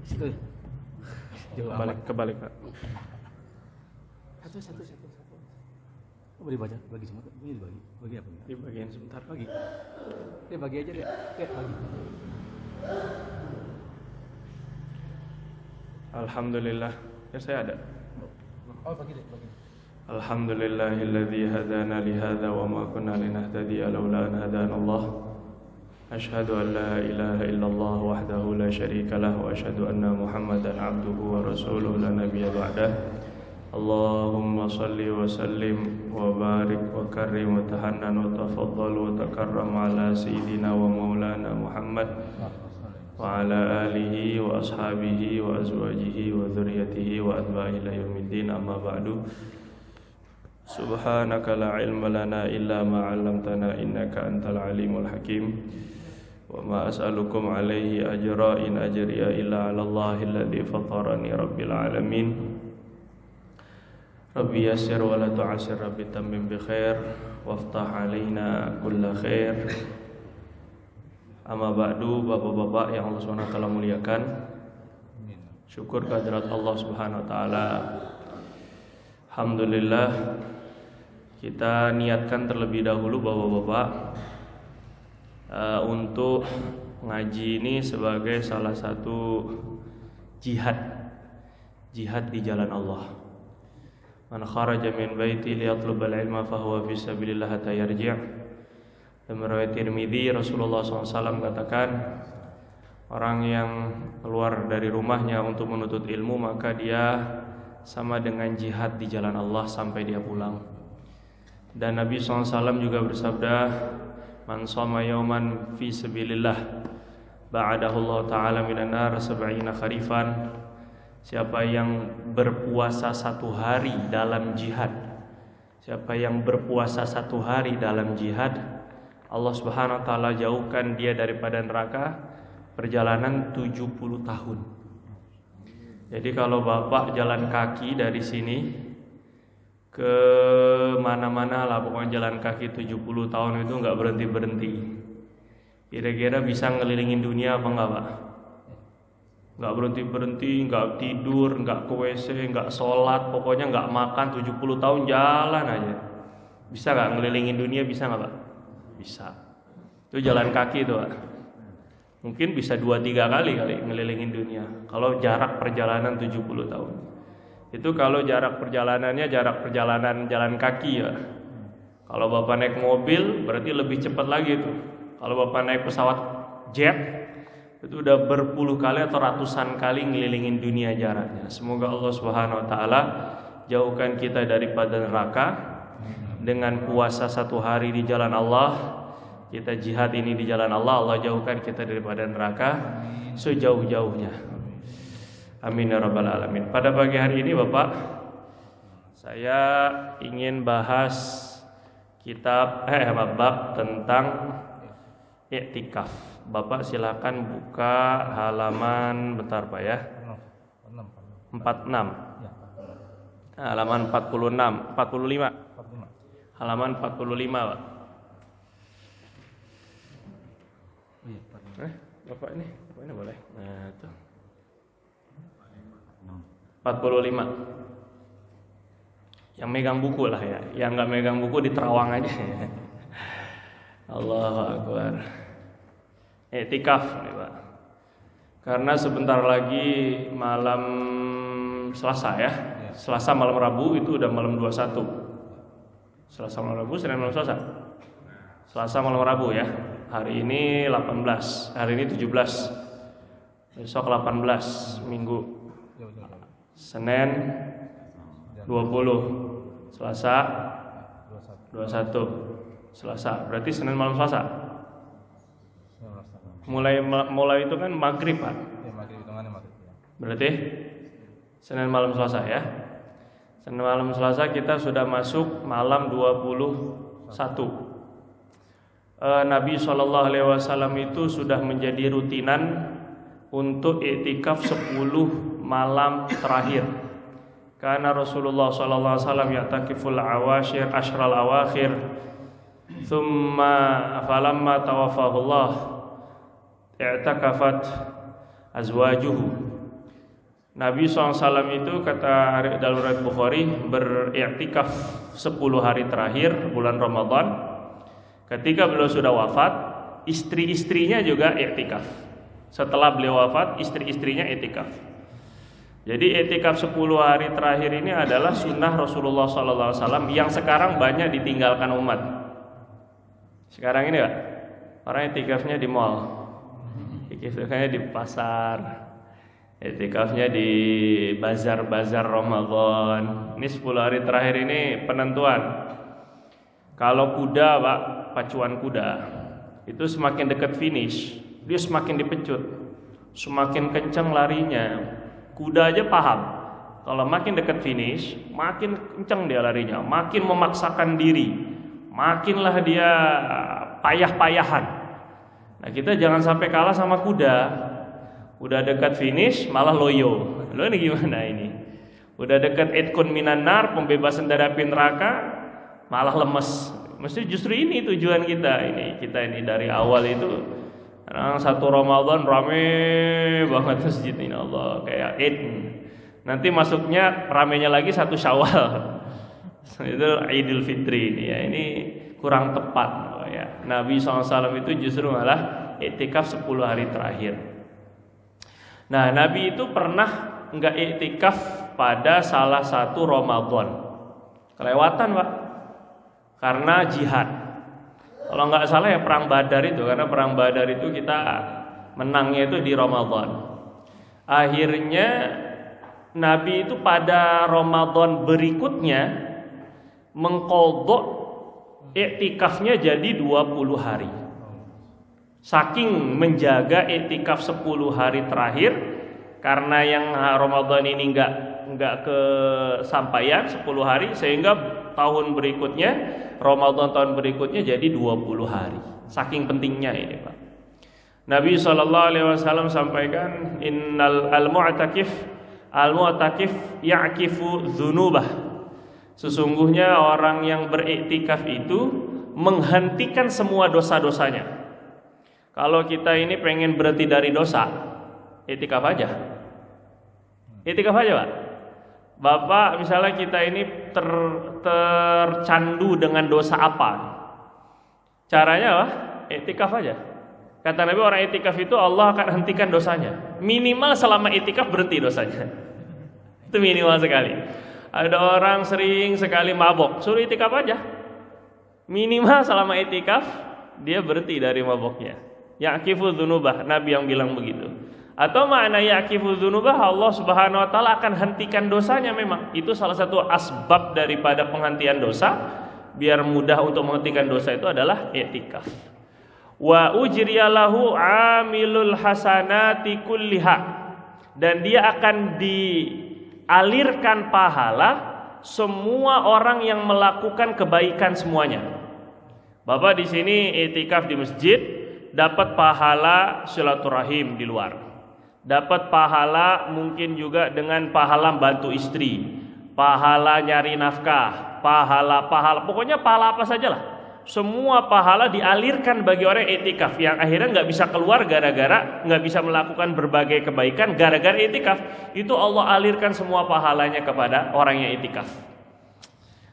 Situ. Kebalik Pak. Satu. Boleh dibaca, bagi semua. Ini dibagi. Bagi apa? Dibagiin sebentar. Bagi. Bagi aja deh. Bagi. Alhamdulillah. Ya saya ada. Bagi. Alhamdulillahilladzi hadana li hadza wa ma kunna linahtadiya laula an hadana Allah. Asyhadu an la ilaha illallah wahdahu la syarika lah wa asyhadu anna Muhammadan abduhu wa rasuluhu la nabiyya ba'dah. Allahumma salli wa sallim wa barik wa karrim wa tahannan wa tafaddal wa takarram ala sayyidina wa maulana Muhammad wa ala alihi wa ashabihi wa azwajihi wa dhurriyyatihi wa atba'ihi ila yaumiddin, amma ba'du. Subhanaka la ilma lana illa ma 'allamtana innaka antal alimul hakim. Wa ma as'alukum alaihi ajra in ajriya illa 'ala Allahil ladzi fatarani rabbil alamin. Rabbi yassir wa la tu'assir, rabbi tammim bi khair waftah alaina kulla khair. Amma ba'du, bapak-bapak yang Allah Subhanahu wa taala muliakan. Syukur kehadirat Allah Subhanahu wa taala. Alhamdulillah, kita niatkan terlebih dahulu bapak-bapak untuk ngaji ini sebagai salah satu jihad di jalan Allah. Man kharaja min baiti liyatlubal ilma fahuwa fi sabilillah hatta yarji'. Dalam riwayat Tirmidzi, Rasulullah SAW katakan, orang yang keluar dari rumahnya untuk menuntut ilmu maka dia sama dengan jihad di jalan Allah sampai dia pulang. Dan Nabi SAW juga bersabda, man shoma yawman fi sabilillah ba'adahu Allah ta'ala minan nar 70 kharifan. Siapa yang berpuasa satu hari dalam jihad, siapa yang berpuasa satu hari dalam jihad, Allah Subhanahu wa taala jauhkan dia daripada neraka perjalanan 70 tahun. Jadi kalau Bapak jalan kaki dari sini ke mana-mana lah, pokoknya jalan kaki 70 tahun itu enggak berhenti-berhenti. Kira-kira bisa ngelilingin dunia apa enggak, Pak? Enggak berhenti-berhenti, enggak tidur, enggak ke WC, enggak sholat, pokoknya enggak makan 70 tahun jalan aja. Bisa enggak ngelilingin dunia, bisa enggak, Pak? Bisa. Itu jalan kaki itu, Pak. Mungkin bisa 2-3 kali ngelilingin dunia kalau jarak perjalanan 70 tahun. Itu kalau jarak perjalanannya jarak perjalanan jalan kaki ya. Kalau Bapak naik mobil berarti lebih cepat lagi itu. Kalau Bapak naik pesawat jet itu udah berpuluh kali atau ratusan kali ngelilingin dunia jaraknya. Semoga Allah Subhanahu wa taala jauhkan kita daripada neraka dengan puasa satu hari di jalan Allah. Kita jihad ini di jalan Allah, Allah jauhkan kita daripada neraka sejauh-jauhnya. Amin ya rabbal alamin. Pada pagi hari ini Bapak, saya ingin bahas kitab bab tentang i'tikaf. Bapak silakan buka halaman, bentar Pak ya, 46, halaman 46, 45, halaman 45 Pak. Bapak ini boleh. Nah itu 45. Yang megang buku lah ya, yang nggak megang buku di terawang aja. Allahu Akbar. I'tikaf nih Pak. Karena sebentar lagi malam Selasa ya. Selasa malam Rabu itu udah malam 21. Selasa malam Rabu, Senin malam Selasa. Selasa malam Rabu ya. Hari ini 18, hari ini 17. Besok 18 Minggu. Senin 20. Selasa 21. Selasa. Berarti Senin malam Selasa. Mulai itu kan maghrib Pak. Ya, maghrib hitungannya maghrib. Berarti Senin malam Selasa ya. Senin malam Selasa kita sudah masuk malam 21. Nabi SAW itu sudah menjadi rutinan untuk i'tikaf 10 malam terakhir. Karena Rasulullah SAW ya'takiful awashir ashral awakhir, thumma falamma tawafahullah i'takafat azwajuhu. Nabi SAW itu kata dalam riwayat Bukhari beriktikaf 10 hari terakhir bulan Ramadan. Ketika beliau sudah wafat, istri-istrinya juga iktikaf. Setelah beliau wafat, istri-istrinya iktikaf. Jadi iktikaf 10 hari terakhir ini adalah sunnah Rasulullah SAW yang sekarang banyak ditinggalkan umat. Sekarang ini Pak, orang iktikafnya di mall, iktikafnya di pasar, iktikafnya di bazar-bazar Ramadan. Ini 10 hari terakhir ini penentuan. Kalau kuda Pak, pacuan kuda itu semakin dekat finish, dia semakin dipecut, semakin kencang larinya. Kuda aja paham, kalau makin dekat finish, makin kencang dia larinya, makin memaksakan diri, makinlah dia payah-payahan. Nah kita jangan sampai kalah sama kuda. Udah dekat finish malah loyo. Lo ini gimana ini? Udah dekat itkun minan nar, pembebasan dari api neraka, malah lemes. Mesti justru ini tujuan kita ini. Kita ini dari awal itu satu Ramadan rame banget masjid ini, Allah kayak Id. Nanti masuknya ramenya lagi satu Syawal. Itu Idul Fitri ini ya. Ini kurang tepat ya. Nabi SAW itu justru malah iktikaf 10 hari terakhir. Nah, Nabi itu pernah enggak iktikaf pada salah satu Ramadan. Kelewatan, Pak. Karena jihad. Kalau enggak salah ya perang Badar itu, karena perang Badar itu kita menangnya itu di Ramadan. Akhirnya Nabi itu pada Ramadan berikutnya mengqadha iktikafnya jadi 20 hari. Saking menjaga iktikaf 10 hari terakhir, karena yang Ramadan ini enggak kesampaian 10 hari, sehingga tahun berikutnya, Ramadan tahun berikutnya jadi 20 hari. Saking pentingnya ini, Pak. Nabi SAW sampaikan, innal al-mu'takif ya'kifu dzunubah. Sesungguhnya orang yang beriktikaf itu menghentikan semua dosa-dosanya. Kalau kita ini pengen berhenti dari dosa, iktikaf aja. Iktikaf aja, Pak. Bapak misalnya kita ini tercandu dengan dosa apa? Caranya apa? Iktikaf aja. Kata Nabi, orang iktikaf itu Allah akan hentikan dosanya. Minimal selama iktikaf berhenti dosanya. Itu minimal sekali. Ada orang sering sekali mabok, suruh iktikaf aja. Minimal selama iktikaf dia berhenti dari maboknya. Yaqifu dzunubah, Nabi yang bilang begitu. Atau makna yaqifu dzunubah, Allah Subhanahu wa taala akan hentikan dosanya memang. Itu salah satu asbab daripada penghentian dosa, biar mudah untuk menghentikan dosa itu adalah i'tikaf. Wa ujriyalahu amilul hasanati kulliha, dan dia akan dialirkan pahala semua orang yang melakukan kebaikan semuanya. Bapak di sini i'tikaf di masjid dapat pahala silaturahim di luar. Dapat pahala mungkin juga dengan pahala bantu istri, pahala nyari nafkah, pahala pokoknya pahala apa saja lah. Semua pahala dialirkan bagi orang yang i'tikaf, yang akhirnya nggak bisa keluar gara-gara nggak bisa melakukan berbagai kebaikan gara-gara i'tikaf. Itu Allah alirkan semua pahalanya kepada orang yang i'tikaf.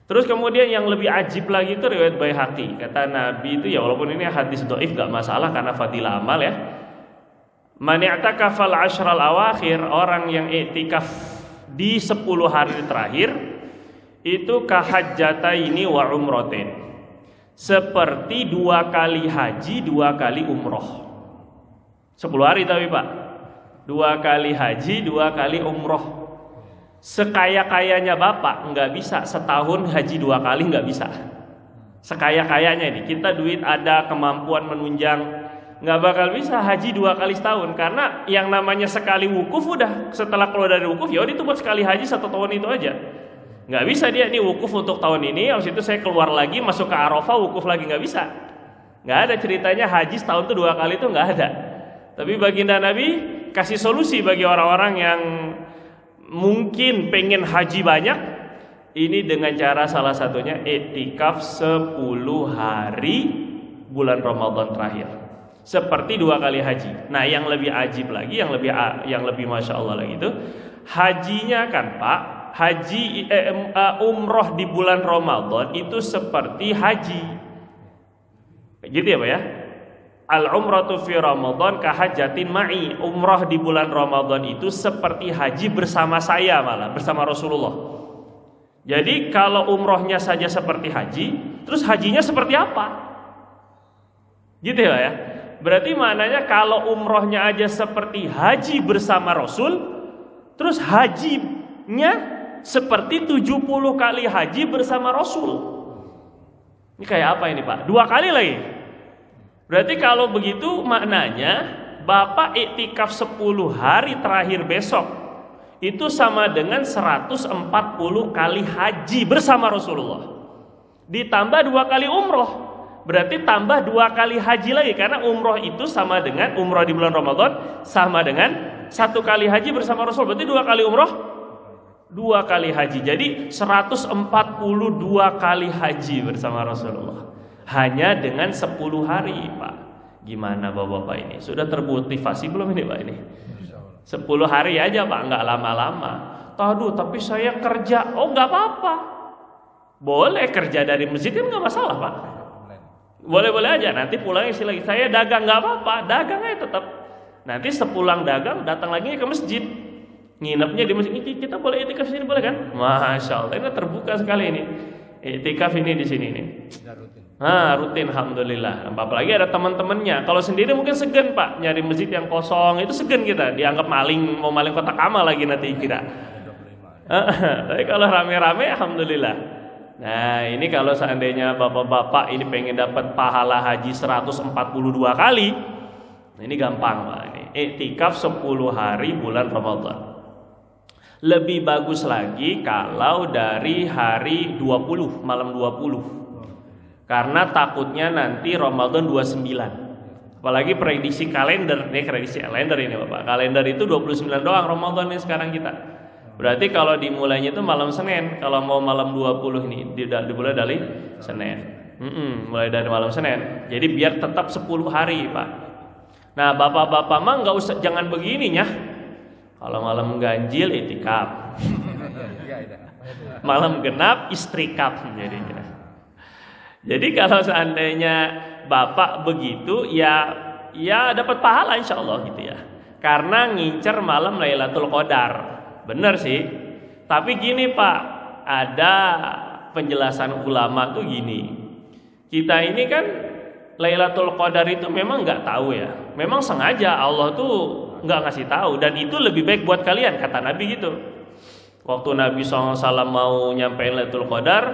Terus kemudian yang lebih ajib lagi itu riwayat Baihaqi. Kata Nabi itu, ya walaupun ini hadis dhaif nggak masalah karena fadilah amal ya. Man i'takafal ashral awakhir, orang yang i'tikaf di 10 hari terakhir itu kahajjataini wa umratain, seperti 2 kali haji 2 kali umroh. 10 hari tapi Pak, 2 kali haji 2 kali umroh. Sekaya-kayanya Bapak nggak bisa setahun haji 2 kali, nggak bisa. Sekaya-kayanya ini kita duit ada, kemampuan menunjang, nggak bakal bisa haji 2 kali setahun. Karena yang namanya sekali wukuf udah, setelah keluar dari wukuf ya udah itu buat sekali haji 1 tahun itu aja. Nggak bisa dia nih wukuf untuk tahun ini, habis itu saya keluar lagi masuk ke Arafah wukuf lagi, nggak bisa. Nggak ada ceritanya haji setahun itu 2 kali, itu nggak ada. Tapi baginda Nabi kasih solusi bagi orang-orang yang mungkin pengen haji banyak, ini dengan cara salah satunya i'tikaf 10 hari bulan Ramadan terakhir. seperti 2 kali haji. Nah, yang lebih ajib lagi, yang lebih masya Allah lagi itu hajinya kan Pak, haji umroh di bulan Ramadan itu seperti haji, gitu ya Pak ya. Al-umratu fi Ramadan kahajatin ma'i. Umroh di bulan Ramadan itu seperti haji bersama saya, malah bersama Rasulullah. Jadi kalau umrohnya saja seperti haji, terus hajinya seperti apa? Gitu ya Pak ya. Berarti maknanya kalau umrohnya aja seperti haji bersama Rasul, terus hajinya seperti 70 kali haji bersama Rasul. Ini kayak apa ini Pak? 2 kali lagi. Berarti kalau begitu maknanya Bapak iktikaf 10 hari terakhir besok itu sama dengan 140 kali haji bersama Rasulullah. Ditambah 2 kali umroh. Berarti tambah 2 kali haji lagi, karena umroh itu sama dengan umroh di bulan Ramadan sama dengan 1 kali haji bersama Rasul. Berarti 2 kali umroh, 2 kali haji. Jadi 142 kali haji bersama Rasulullah hanya dengan 10 hari Pak. Gimana Bapak-bapak ini? Sudah termotivasi belum ini Pak ini? 10 hari aja Pak, nggak lama-lama. Aduh, tapi saya kerja. Oh, nggak apa-apa. Boleh kerja dari masjid kan nggak masalah Pak. Boleh-boleh aja, nanti pulang isi lagi. Saya dagang, nggak apa-apa, dagang aja tetap. Nanti sepulang dagang datang lagi ke masjid, nginepnya di masjid. Kita boleh itikaf sini boleh kan? Masya Allah, ini terbuka sekali ini. Itikaf ini di sini nih. Rutin, alhamdulillah. Apalagi ada teman-temannya. Kalau sendiri mungkin segan Pak, nyari masjid yang kosong itu segan kita. Dianggap maling, mau maling kotak amal lagi nanti kira. Tapi kalau rame-rame, alhamdulillah. Nah, ini kalau seandainya bapak-bapak ini pengen dapat pahala haji 142 kali, ini gampang Pak. Ini iktikaf 10 hari bulan Ramadan. Lebih bagus lagi kalau dari hari 20, malam 20. Karena takutnya nanti Ramadan 29. Apalagi prediksi kalender, prediksi kalender ini Bapak. Kalender itu 29 doang Ramadan ini sekarang kita. Berarti kalau dimulainya itu malam Senin. Kalau mau malam 20 ini dimulai dari Senin. Mulai dari malam Senin. Jadi biar tetap 10 hari Pak. Nah bapak-bapak mah nggak usah, jangan begininya. Kalau malam ganjil itikaf, malam genap istrikaf jadinya. Jadi kalau seandainya bapak begitu ya dapat pahala insya Allah gitu ya. Karena ngincer malam Lailatul Qadar. Benar sih, tapi gini Pak, ada penjelasan ulama tuh gini. Kita ini kan Lailatul Qadar itu memang nggak tahu ya. Memang sengaja Allah tuh nggak ngasih tahu, dan itu lebih baik buat kalian kata Nabi gitu. Waktu Nabi SAW mau nyampein Lailatul Qadar,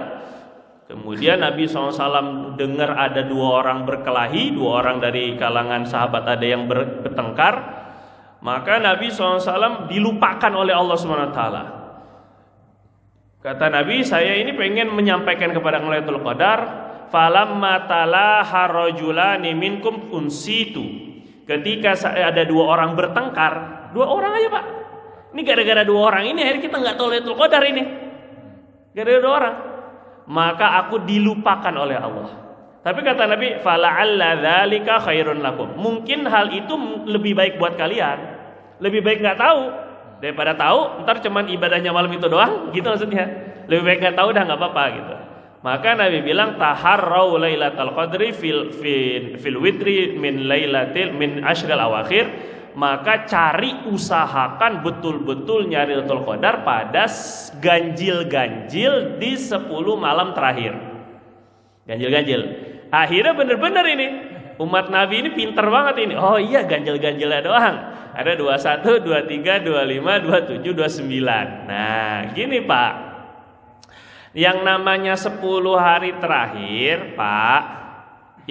kemudian Nabi SAW dengar ada 2 orang berkelahi, 2 orang dari kalangan sahabat ada yang bertengkar. Maka Nabi SAW dilupakan oleh Allah SWT. Kata Nabi, saya ini pengen menyampaikan kepada Lailatul Qadar, falamma talaha rajulani minkum unsitu. Ketika ada 2 orang bertengkar, 2 orang aja Pak. Ini gara-gara 2 orang ini akhirnya kita nggak tahu Lailatul Qadar ini. Gara-gara 2 orang. Maka aku dilupakan oleh Allah. Tapi kata Nabi, fala'alla dzalika khairun lakum. Mungkin hal itu lebih baik buat kalian. Lebih baik nggak tahu daripada tahu, ntar cuman ibadahnya malam itu doang, gitu maksudnya. Lebih baik nggak tahu, dah nggak apa-apa gitu. Maka Nabi bilang taharrau lailatul qadri fil witri min ashril awakhir. Maka cari, usahakan betul-betul nyari Lailatul Qadar pada ganjil-ganjil di 10 malam terakhir. Ganjil-ganjil. Akhirnya bener-bener ini umat Nabi ini pinter banget ini. Oh iya, ganjil-ganjilnya doang. Ada 21, 23, 25, 27, 29. Nah, gini Pak. Yang namanya 10 hari terakhir, Pak,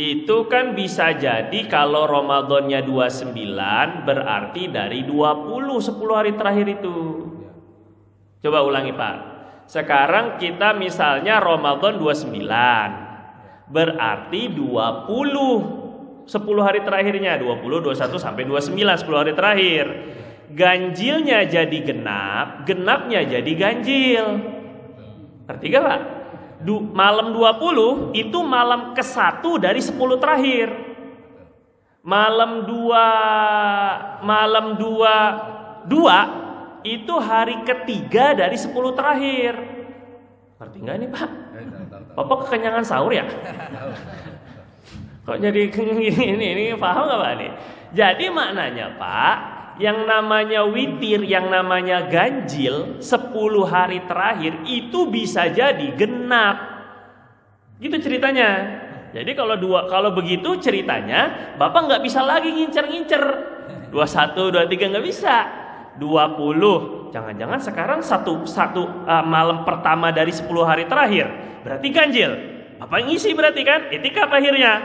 itu kan bisa jadi kalau Ramadannya 29 berarti dari 20 10 hari terakhir itu. Coba ulangi, Pak. Sekarang kita misalnya Ramadan 29. Berarti 20 10 hari terakhirnya 20, 21 sampai 29 10 hari terakhir. Ganjilnya jadi genap, genapnya jadi ganjil. Ngerti gak Pak? Malam 20 itu malam ke-1 dari 10 terakhir. Malam 2 itu hari ketiga dari 10 terakhir. Ngerti nggak ini Pak? Bapak kekenyangan sahur ya? Kok jadi ini paham nggak Pak nih? Jadi maknanya Pak, yang namanya witir, yang namanya ganjil 10 hari terakhir itu bisa jadi genap. Gitu ceritanya. Jadi kalau begitu ceritanya, Bapak nggak bisa lagi ngincer-ngincer 21, 23 nggak bisa. 20, jangan-jangan sekarang satu malam pertama dari 10 hari terakhir, berarti ganjil. Bapak ngisi berarti kan, itikaf akhirnya.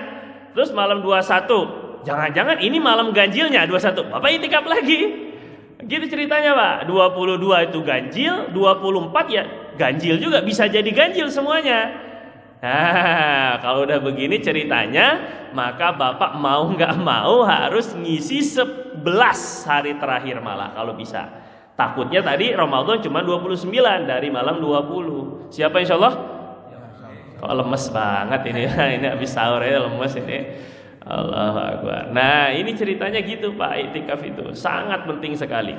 Terus malam 21, jangan-jangan ini malam ganjilnya 21, Bapak itikaf lagi. Gitu ceritanya Pak. 22 itu ganjil, 24 ya ganjil juga, bisa jadi ganjil semuanya. Nah, kalau udah begini ceritanya, maka Bapak mau nggak mau harus ngisi 11 hari terakhir malah kalau bisa. Takutnya tadi Ramadan cuma 29 dari malam 20. Siapa insya Allah? Kok lemes banget ini. Ini habis sahur ya lemes ini. Allahu Akbar. Nah, ini ceritanya gitu Pak, iktikaf itu sangat penting sekali.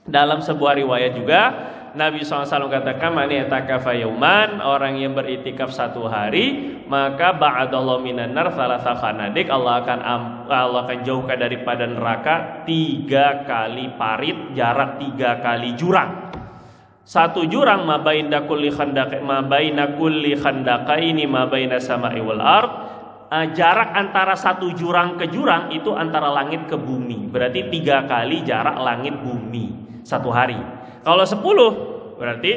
Dalam sebuah riwayat juga Nabi SAW katakan, man i'takafa yauman, orang yang beritikaf 1 hari, maka ba'adallahu minan nar thalatha khanadik, Allah akan jauhkan daripada neraka 3 kali parit, jarak 3 kali jurang. 1 jurang mabaina kulli khandaqaini mabaina sama'i wal ard. Jarak antara 1 jurang ke jurang itu antara langit ke bumi. Berarti 3 kali jarak langit bumi 1 hari. Kalau 10 berarti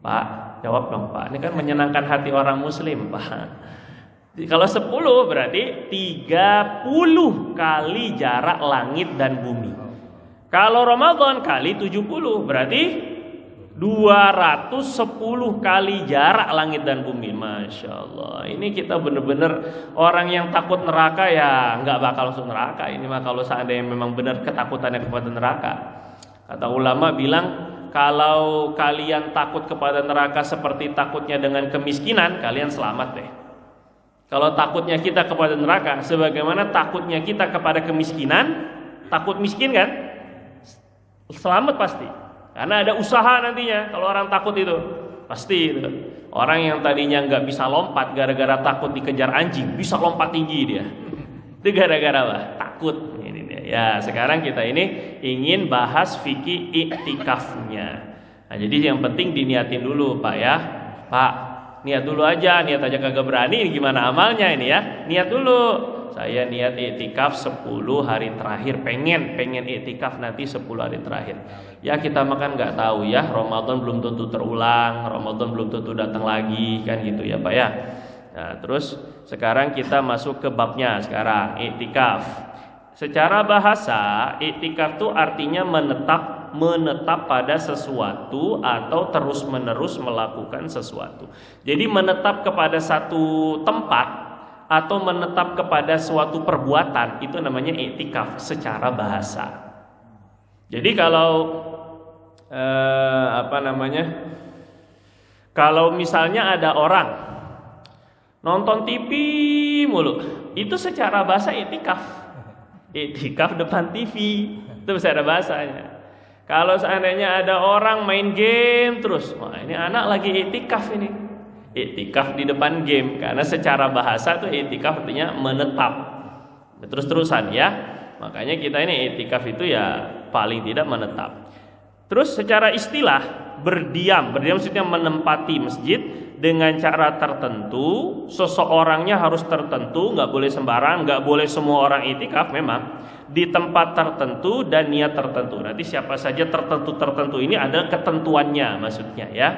Pak, jawab dong Pak. Ini kan menyenangkan hati orang muslim Pak. Kalau 10 berarti 30 kali jarak langit dan bumi. Kalau Ramadan kali 70 berarti 210 kali jarak langit dan bumi. Masya Allah. Ini kita benar-benar orang yang takut neraka ya nggak bakal masuk neraka. Ini mah kalau seandainya memang benar ketakutannya kepada neraka. Kata ulama bilang, kalau kalian takut kepada neraka seperti takutnya dengan kemiskinan, kalian selamat deh. Kalau takutnya kita kepada neraka sebagaimana takutnya kita kepada kemiskinan, takut miskin kan? Selamat pasti. Karena ada usaha nantinya kalau orang takut itu. Pasti itu. Orang yang tadinya nggak bisa lompat gara-gara takut dikejar anjing, bisa lompat tinggi dia. Itu gara-gara apa? Takut. Ini dia. Ya, sekarang kita ini ingin bahas fikih iktikafnya. Nah, jadi yang penting diniatin dulu, Pak ya. Pak, niat dulu aja, niat aja kagak berani, ini gimana amalnya ini ya? Niat dulu. Saya niat iktikaf 10 hari terakhir, pengen iktikaf nanti 10 hari terakhir. Ya kita makan nggak tahu ya, Ramadan belum tentu terulang, Ramadan belum tentu datang lagi kan gitu ya Pak ya. Nah terus sekarang kita masuk ke babnya sekarang, iktikaf. Secara bahasa iktikaf itu artinya menetap pada sesuatu atau terus-menerus melakukan sesuatu. Jadi menetap kepada satu tempat atau menetap kepada suatu perbuatan itu namanya iktikaf secara bahasa. Jadi kalau kalau misalnya ada orang nonton TV mulu, itu secara bahasa iktikaf. Iktikaf depan TV, itu secara bahasanya. Kalau seandainya ada orang main game terus, wah ini anak lagi iktikaf ini. Iktikaf di depan game, karena secara bahasa tuh iktikaf artinya menetap terus-terusan ya. Makanya kita ini iktikaf itu ya paling tidak menetap. Terus secara istilah berdiam maksudnya menempati masjid dengan cara tertentu. Seseorangnya harus tertentu, nggak boleh sembarang, nggak boleh semua orang iktikaf memang di tempat tertentu dan niat tertentu. Nanti siapa saja tertentu ini ada ketentuannya maksudnya ya.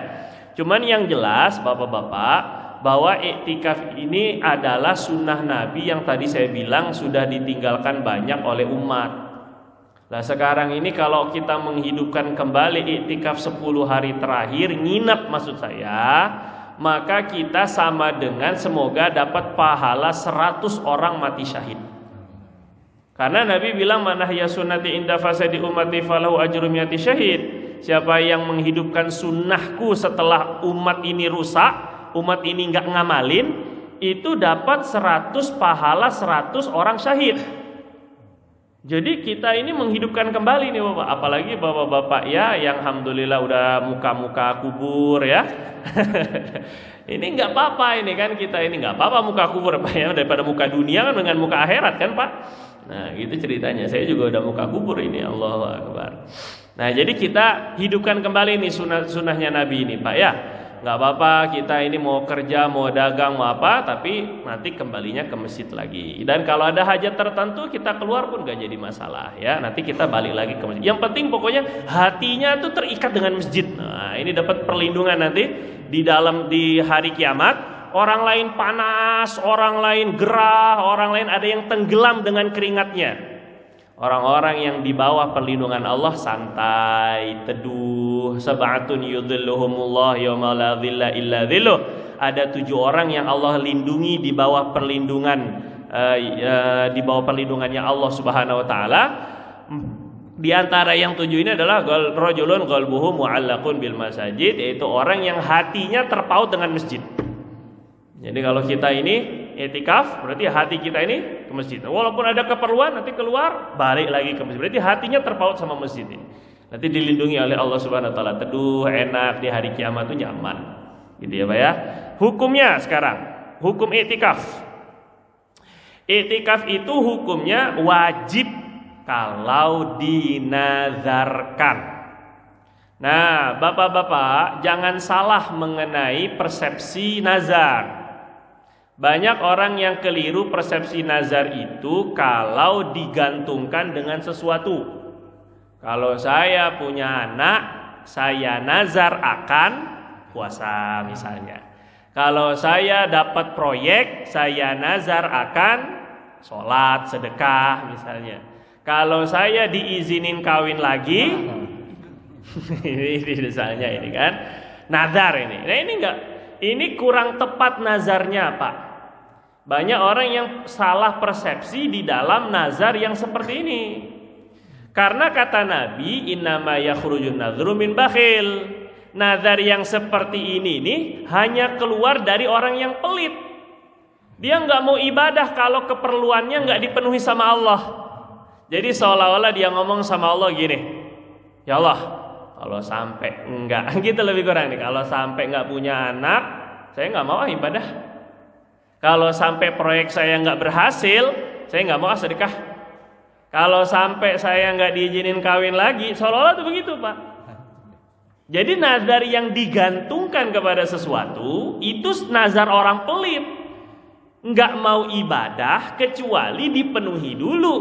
Cuman yang jelas Bapak-bapak bahwa iktikaf ini adalah sunnah Nabi yang tadi saya bilang sudah ditinggalkan banyak oleh umat. Nah sekarang ini kalau kita menghidupkan kembali iktikaf 10 hari terakhir, nginep maksud saya, maka kita sama dengan semoga dapat pahala 100 orang mati syahid. Karena Nabi bilang manahya sunnati inda fasadi ummati falahu ajru mi'ati syahid. Siapa yang menghidupkan sunnahku setelah umat ini rusak, umat ini nggak ngamalin, itu dapat 100 pahala 100 orang syahid. Jadi kita ini menghidupkan kembali nih Bapak, apalagi Bapak-bapak ya yang alhamdulillah udah muka-muka kubur ya. Ini nggak apa-apa ini kan, kita ini nggak apa-apa muka kubur Pak ya, daripada muka dunia kan dengan muka akhirat kan Pak. Nah gitu ceritanya, saya juga udah muka kubur ini, Allahu Akbar. Nah jadi kita hidupkan kembali nih sunnahnya Nabi ini Pak ya. Nggak apa-apa kita ini mau kerja, mau dagang, mau apa, tapi nanti kembalinya ke masjid lagi. Dan kalau ada hajat tertentu kita keluar pun nggak jadi masalah ya. Nanti kita balik lagi ke masjid. Yang penting pokoknya hatinya tuh terikat dengan masjid. Nah ini dapat perlindungan nanti di hari kiamat. Orang lain panas, orang lain gerah, orang lain ada yang tenggelam dengan keringatnya. Orang-orang yang di bawah perlindungan Allah santai, teduh. Sab'atun yudhilluhumullah yauma la dhilla illa dhilluh. Ada 7 orang yang Allah lindungi di bawah perlindungannya Allah Subhanahu wa taala. Di antara yang 7 ini adalah rajulun qalbuhu mu'allaqun bil masajid, yaitu orang yang hatinya terpaut dengan masjid. Jadi kalau kita ini i'tikaf, berarti hati kita ini ke masjid. Walaupun ada keperluan nanti keluar, balik lagi ke masjid. Berarti hatinya terpaut sama masjid ini. Nanti dilindungi oleh Allah Subhanahu wa taala, teduh, enak di hari kiamat itu nyaman. Gitu ya, Pak ya. Hukumnya sekarang, hukum i'tikaf. I'tikaf itu hukumnya wajib kalau dinazarkan. Nah, Bapak-bapak jangan salah mengenai persepsi nazar. Banyak orang yang keliru persepsi nazar itu kalau digantungkan dengan sesuatu. Kalau saya punya anak, saya nazar akan puasa misalnya. Kalau saya dapat proyek, saya nazar akan sholat, sedekah misalnya. Kalau saya diizinin kawin lagi, ini misalnya ini kan nazar ini. Nah ini enggak, ini kurang tepat nazarnya Pak. Banyak orang yang salah persepsi di dalam nazar yang seperti ini. Karena kata Nabi, innama yakhrujun nadhru min bakhil. Nazar yang seperti ini nih hanya keluar dari orang yang pelit. Dia nggak mau ibadah kalau keperluannya nggak dipenuhi sama Allah. Jadi seolah-olah dia ngomong sama Allah gini, ya Allah, kalau sampai enggak, gitu lebih kurang nih. Kalau sampai nggak punya anak, saya nggak mau ibadah. Kalau sampai proyek saya nggak berhasil, saya nggak mau sedekah. Kalau sampai saya nggak diizinin kawin lagi, seolah-olah itu begitu Pak. Jadi nazar yang digantungkan kepada sesuatu itu nazar orang pelit, nggak mau ibadah kecuali dipenuhi dulu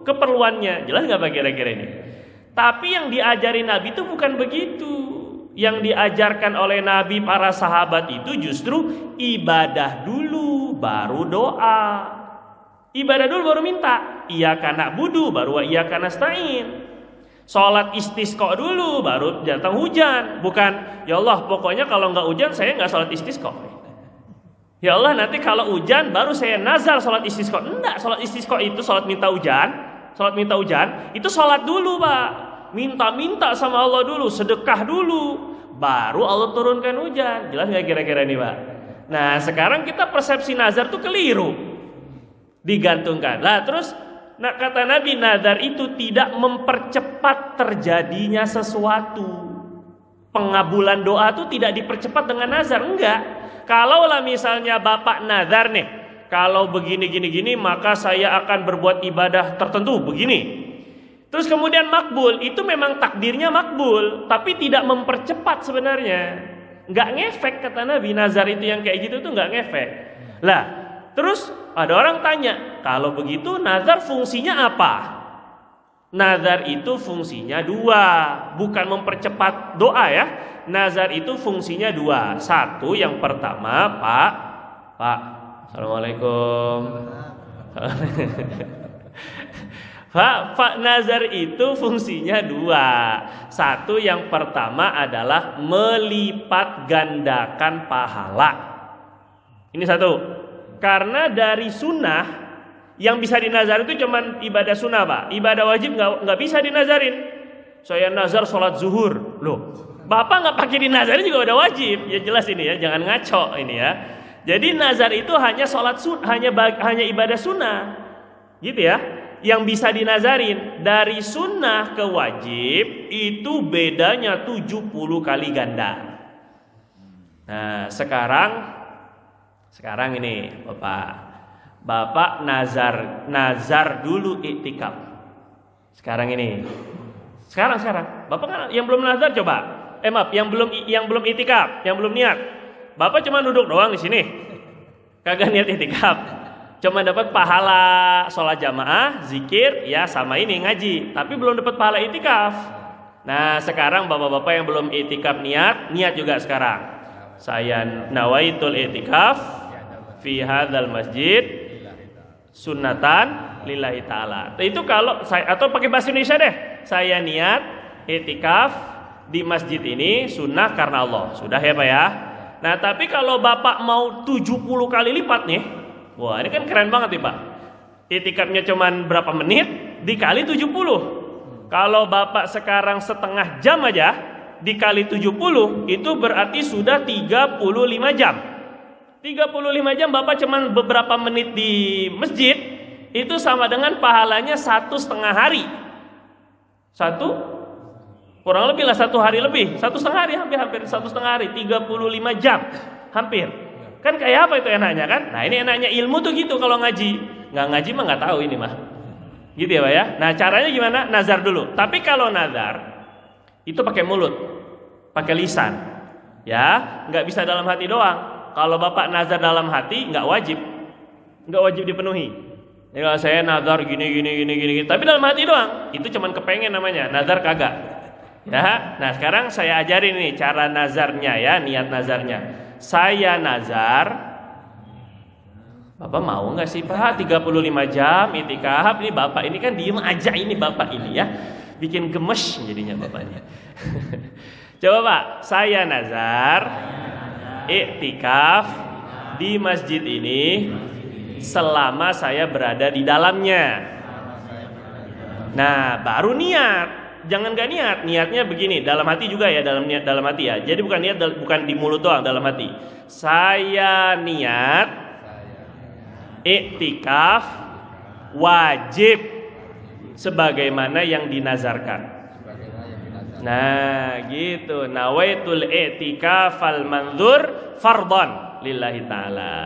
keperluannya. Jelas nggak Pak kira-kira ini? Tapi yang diajari Nabi itu bukan begitu. Yang diajarkan oleh Nabi, para sahabat itu justru ibadah dulu baru doa. Ibadah dulu baru minta. Iyyaka na'budu baru iyyaka nasta'in. Salat istisqa dulu baru datang hujan. Bukan ya Allah pokoknya kalau enggak hujan saya enggak salat istisqa. Ya Allah nanti kalau hujan baru saya nazar salat istisqa. Enggak, salat istisqa itu salat minta hujan. Salat minta hujan itu salat dulu Pak. Minta-minta sama Allah dulu, sedekah dulu, baru Allah turunkan hujan. Jelas nggak kira-kira nih Pak? Nah sekarang kita persepsi nazar tuh keliru, digantungkan. Lah terus kata Nabi, nazar itu tidak mempercepat terjadinya sesuatu. Pengabulan doa tuh tidak dipercepat dengan nazar, enggak. Kalaulah misalnya Bapak nazar nih, kalau begini maka saya akan berbuat ibadah tertentu begini. Terus kemudian makbul, itu memang takdirnya makbul, tapi tidak mempercepat sebenarnya. Nggak ngefek kata Nabi, nazar itu yang kayak gitu tuh nggak ngefek. Lah, terus ada orang tanya, kalau begitu nazar fungsinya apa? Nazar itu fungsinya 2, bukan mempercepat doa ya. Nazar itu fungsinya 2. Satu, yang pertama, Pak, Assalamualaikum. Pak, nazar itu fungsinya 2. Satu, yang pertama adalah melipat gandakan pahala. Ini satu. Karena dari sunnah yang bisa dinazar itu cuma ibadah sunnah Pak. Ibadah wajib nggak bisa dinazarin. Saya nazar sholat zuhur. Loh, Bapak nggak pakai dinazarin juga udah wajib. Ya jelas ini ya, jangan ngaco ini ya. Jadi nazar itu hanya hanya ibadah sunnah. Gitu ya. Yang bisa dinazarin dari sunnah ke wajib itu bedanya 70 kali ganda. Nah, sekarang ini Bapak nazar dulu iktikaf. Sekarang Bapak kan yang belum nazar coba. Yang belum iktikaf, yang belum niat. Bapak cuma duduk doang di sini. Kagak niat iktikaf. Cuma dapat pahala sholat jamaah, zikir, ya sama ini ngaji, tapi belum dapat pahala iktikaf. Nah, sekarang bapak-bapak yang belum iktikaf niat juga sekarang. Saya nawaitul iktikaf fi hadzal masjid sunnatan lillahi ta'ala. Itu kalau saya, atau pakai bahasa Indonesia deh. Saya niat iktikaf di masjid ini sunnah karena Allah. Sudah ya Pak ya? Nah, tapi kalau Bapak mau 70 kali lipat nih, wah ini kan keren banget nih Pak. Iktikafnya cuman berapa menit dikali 70. Kalau Bapak sekarang setengah jam aja dikali 70 itu berarti sudah 35 jam. 35 jam Bapak cuman beberapa menit di masjid itu sama dengan pahalanya 1,5 hari. Kurang lebih lah 1 hari lebih. 1,5 hari, hampir 1,5 hari, 35 jam hampir. Kan kayak apa itu enaknya kan? Nah ini enaknya ilmu tuh gitu kalau ngaji. Nggak ngaji mah nggak tahu ini mah. Gitu ya Pak ya. Nah caranya gimana? Nazar dulu. Tapi kalau nazar itu pakai mulut, pakai lisan. Ya, nggak bisa dalam hati doang. Kalau Bapak nazar dalam hati nggak wajib dipenuhi. Jadi kalau saya nazar gini. Tapi dalam hati doang. Itu cuman kepengen namanya. Nazar kagak. Ya. Nah sekarang saya ajarin nih cara nazarnya ya, niat nazarnya. Saya nazar, Bapak mau nggak sih Pak 35 jam itikaf? Ini Bapak ini kan diem aja ini Bapak ini ya, bikin gemes jadinya Bapaknya. Coba Pak, saya nazar iktikaf di masjid ini selama saya berada di dalamnya. Nah baru niat. Jangan gak niatnya begini, dalam hati juga ya, dalam hati ya. Jadi bukan niat, bukan di mulut doang, dalam hati. Saya niat iktikaf wajib sebagaimana yang dinazarkan. Nah, gitu. Nawaitul i'tikafal mandzur fardhan lillahi taala.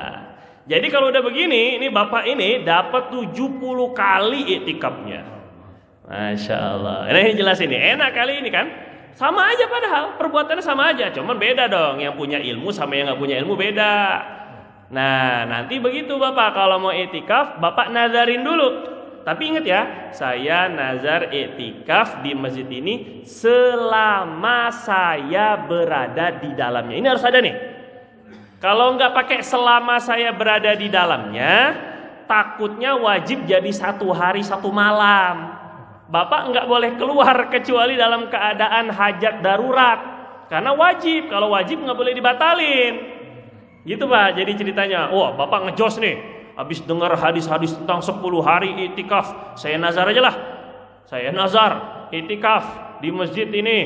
Jadi kalau udah begini, ini Bapak ini dapat 70 kali iktikafnya. Masya Allah. Ini jelas ini. Enak kali ini kan? Sama aja padahal. Perbuatannya sama aja. Cuman beda dong. Yang punya ilmu sama yang gak punya ilmu beda. Nah nanti begitu Bapak. Kalau mau iktikaf Bapak nazarin dulu. Tapi ingat ya. Saya nazar iktikaf di masjid ini selama saya berada di dalamnya. Ini harus ada nih. Kalau nggak pakai selama saya berada di dalamnya, takutnya wajib jadi 1 hari 1 malam. Bapak nggak boleh keluar kecuali dalam keadaan hajat darurat. Karena wajib, kalau wajib nggak boleh dibatalin. Gitu Pak, jadi ceritanya, wah Bapak ngejos nih. Habis dengar hadis-hadis tentang 10 hari itikaf, saya nazar aja lah. Saya nazar itikaf di masjid ini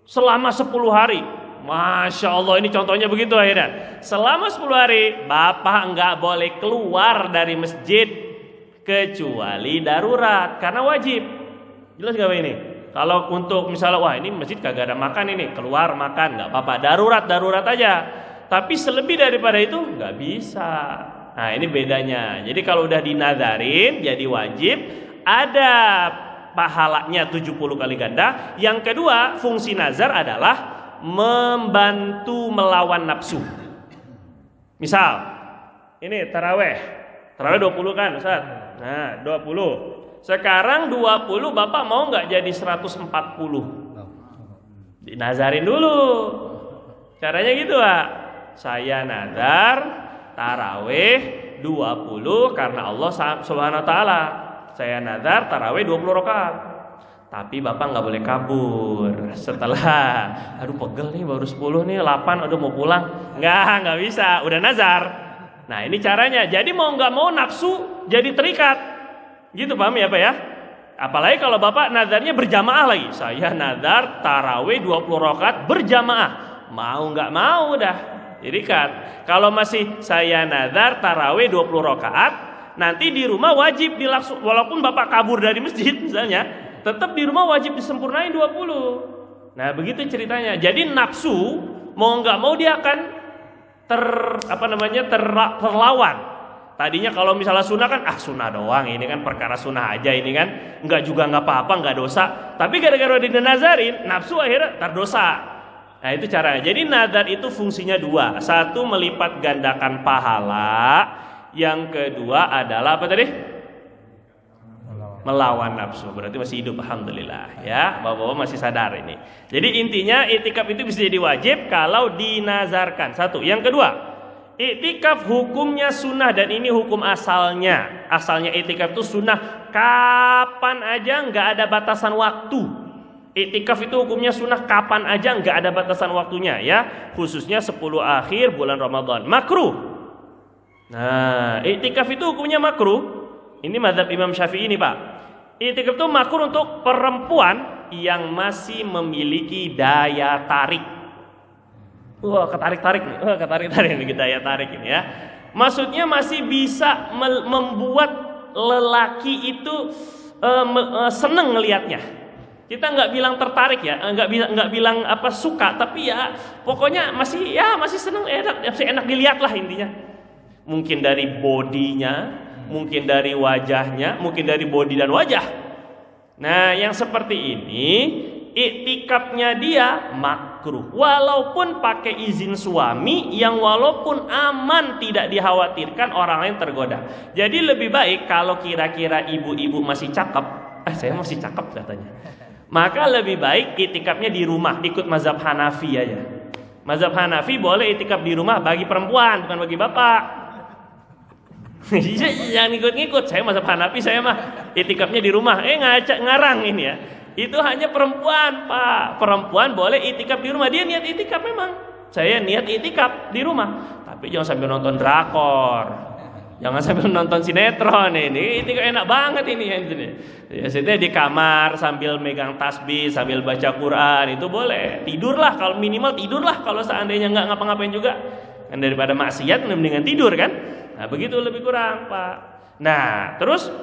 selama 10 hari. Masya Allah, ini contohnya begitu akhirnya. Selama 10 hari, Bapak nggak boleh keluar dari masjid kecuali darurat karena wajib. Jelas gak Pak ini? Kalau untuk misalnya wah ini masjid kagak ada makan ini, keluar makan nggak apa-apa, darurat aja. Tapi selebih daripada itu nggak bisa. Nah ini bedanya. Jadi kalau udah dinazarin jadi wajib, ada pahalanya 70 kali ganda. Yang kedua, fungsi nazar adalah membantu melawan nafsu. Misal ini taraweh 20 kan Ustaz? Nah 20. Sekarang 20 Bapak mau gak jadi 140? Dinazarin dulu. Caranya gitu Pak. Saya nazar taraweh 20 karena Allah subhanahu wa ta'ala. Saya nazar taraweh 20 rakaat. Tapi Bapak gak boleh kabur. Setelah aduh pegel nih baru 10 nih 8 udah mau pulang. Gak bisa, udah nazar. Nah ini caranya. Jadi mau nggak mau nafsu jadi terikat. Gitu paham ya Pak ya? Apalagi kalau Bapak nazarnya berjamaah lagi. Saya nazar tarawih 20 rakaat berjamaah. Mau nggak mau dah. Jadi kan kalau masih saya nazar tarawih 20 rakaat, nanti di rumah wajib dilaksanakan, walaupun bapak kabur dari masjid misalnya, tetap di rumah wajib disempurnain 20. Nah begitu ceritanya. Jadi nafsu mau nggak mau dia akan terlawan. Tadinya kalau misalnya sunnah kan sunnah doang, ini kan perkara sunnah aja, ini kan nggak apa-apa, nggak dosa. Tapi gara-gara dinazarin, nafsu akhirnya terdosa. Nah itu caranya. Jadi nazar itu fungsinya dua. Satu melipat gandakan pahala. Yang kedua adalah apa tadi? Melawan nafsu. Berarti masih hidup, alhamdulillah ya. Bapak-bapak masih sadar ini. Jadi intinya iktikaf itu bisa jadi wajib kalau dinazarkan. Satu. Yang kedua, iktikaf hukumnya sunnah dan ini hukum asalnya. Asalnya iktikaf itu sunnah kapan aja, nggak ada batasan waktu. Iktikaf itu hukumnya sunnah kapan aja, nggak ada batasan waktunya ya. Khususnya 10 akhir bulan Ramadan. Makruh. Nah, iktikaf itu hukumnya makruh. Ini mazhab Imam Syafi'i ini Pak. Iktikaf itu makruh untuk perempuan yang masih memiliki daya tarik. Wah, ketarik-tarik nih. Wah, ketarik-tarik nih, daya tarik ini ya. Maksudnya masih bisa membuat lelaki itu seneng ngelihatnya. Kita nggak bilang tertarik ya, nggak bilang apa suka, tapi ya pokoknya masih seneng, enak dilihat lah intinya. Mungkin dari bodinya, mungkin dari wajahnya, mungkin dari bodi dan wajah. Nah, yang seperti ini iktikafnya dia makruh, walaupun pakai izin suami, yang walaupun aman, tidak dikhawatirkan orang lain tergoda. Jadi lebih baik kalau kira-kira ibu-ibu masih cakep, saya masih cakep katanya. Maka lebih baik iktikafnya di rumah, ikut mazhab Hanafi aja. Mazhab Hanafi boleh iktikaf di rumah bagi perempuan, bukan bagi bapak. Jangan ikut-ikut, saya mazhab Hanafi, saya mah iktikafnya di rumah. Ngarang ini ya. Itu hanya perempuan, Pak. Perempuan boleh iktikaf di rumah, dia niat iktikaf memang. Saya niat iktikaf di rumah, tapi jangan sambil nonton drakor. Jangan sambil nonton sinetron ini enak banget ini. Ya, di kamar sambil megang tasbih, sambil baca Quran itu boleh. Tidurlah kalau minimal tidurlah kalau seandainya nggak ngapa-ngapain juga. Kan daripada maksiat mendingan tidur kan. Nah, begitu lebih kurang, Pak. Nah, terus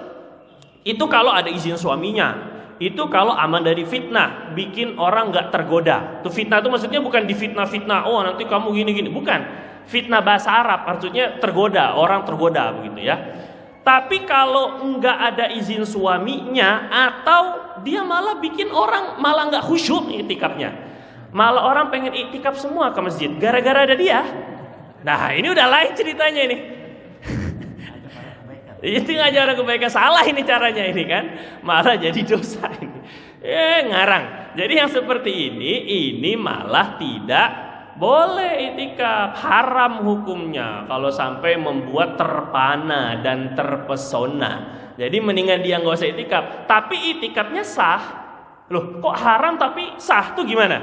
itu kalau ada izin suaminya. Itu kalau aman dari fitnah, bikin orang nggak tergoda. Tuh fitnah itu maksudnya bukan difitnah-fitnah. Oh, nanti kamu gini-gini, bukan. Fitnah bahasa Arab artinya tergoda, orang tergoda begitu ya. Tapi kalau enggak ada izin suaminya, atau dia malah bikin orang malah enggak khusyuk iktikafnya, malah orang pengen iktikaf semua ke masjid gara-gara ada dia. Nah ini udah lain ceritanya ini. Itu ngajaran kebaikan, salah ini caranya ini kan, malah jadi dosa ini. Ngarang. Jadi yang seperti ini malah tidak boleh iktikaf, haram hukumnya kalau sampai membuat terpana dan terpesona. Jadi mendingan dia nggak usah iktikaf. Tapi iktikafnya sah. Loh, kok haram tapi sah tuh gimana?